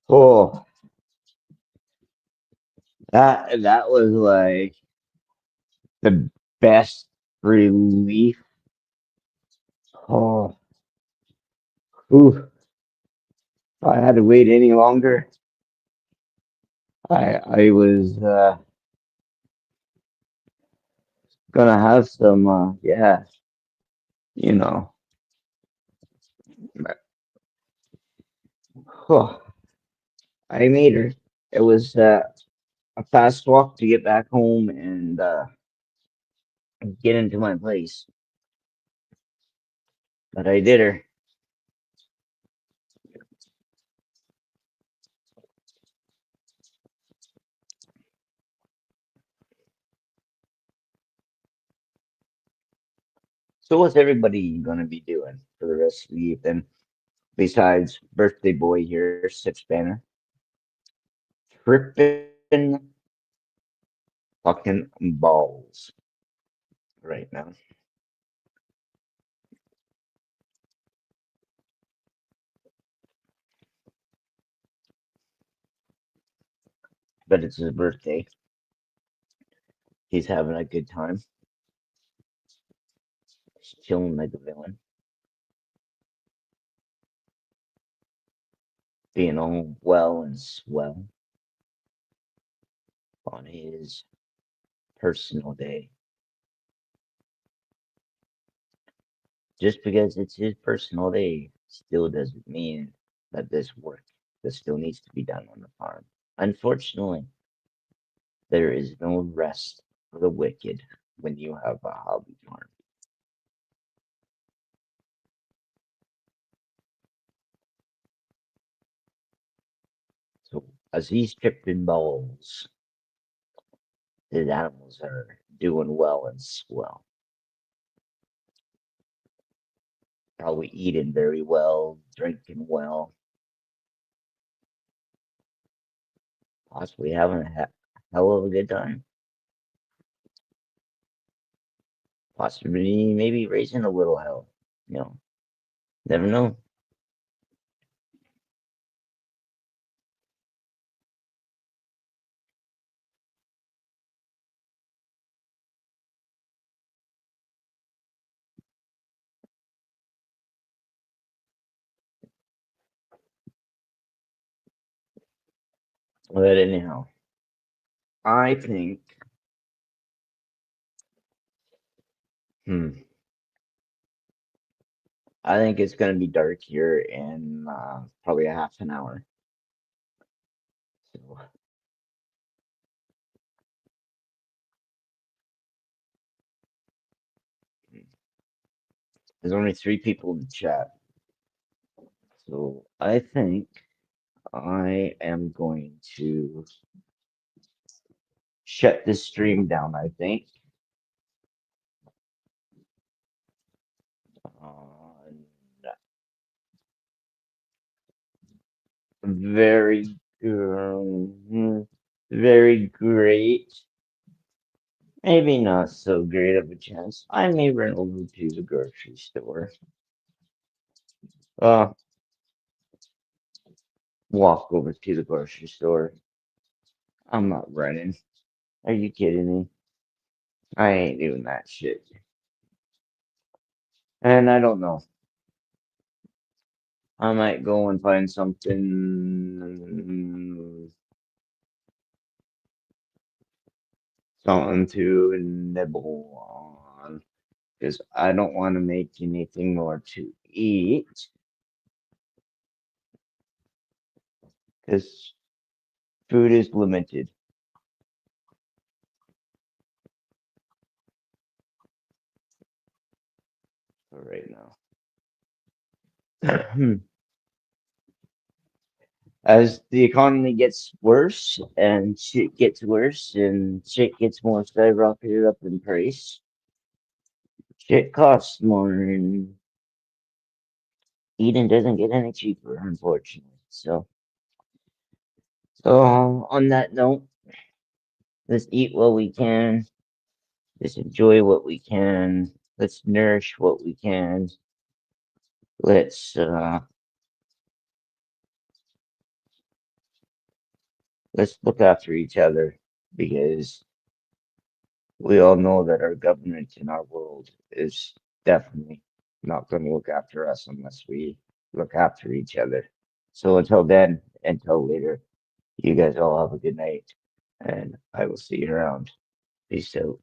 Oh, that was like the best relief. Oh, ooh, if I had to wait any longer, I was gonna have some yeah, you know. Oh, I made her. It was a fast walk to get back home and get into my place, but I did her. So what's everybody gonna be doing for the rest of the evening besides birthday boy here, Six Banner? Tripping fucking balls right now. But it's his birthday. He's having a good time. He's chilling like a villain. Being all well and swell on his personal day. Just because it's his personal day still doesn't mean that this work that still needs to be done on the farm. Unfortunately, there is no rest for the wicked when you have a hobby farm. So as he's tripping balls, his animals are doing well and swell. Probably eating very well, drinking well, possibly having a hell of a good time. Possibly maybe raising a little hell. You know, never know. But anyhow, I think I think it's gonna be dark here in probably a half an hour. So there's only 3 people in the chat. So I think I am going to shut this stream down, I think. Very, very great. Maybe not so great of a chance. I may run over to the grocery store. Walk over to the grocery store. I'm not running. Are you kidding me? I ain't doing that shit. And I don't know. I might go and find something to nibble on. Because I don't want to make anything more to eat. Because food is limited. For right now. As the economy gets worse and shit gets worse and shit gets more skyrocketed up in price, shit costs more and eating doesn't get any cheaper, unfortunately. So on that note, let's eat what we can. Let's enjoy what we can. Let's nourish what we can. Let's look after each other because we all know that our government in our world is definitely not going to look after us unless we look after each other. So until then, until later, you guys all have a good night and I will see you around. Peace out.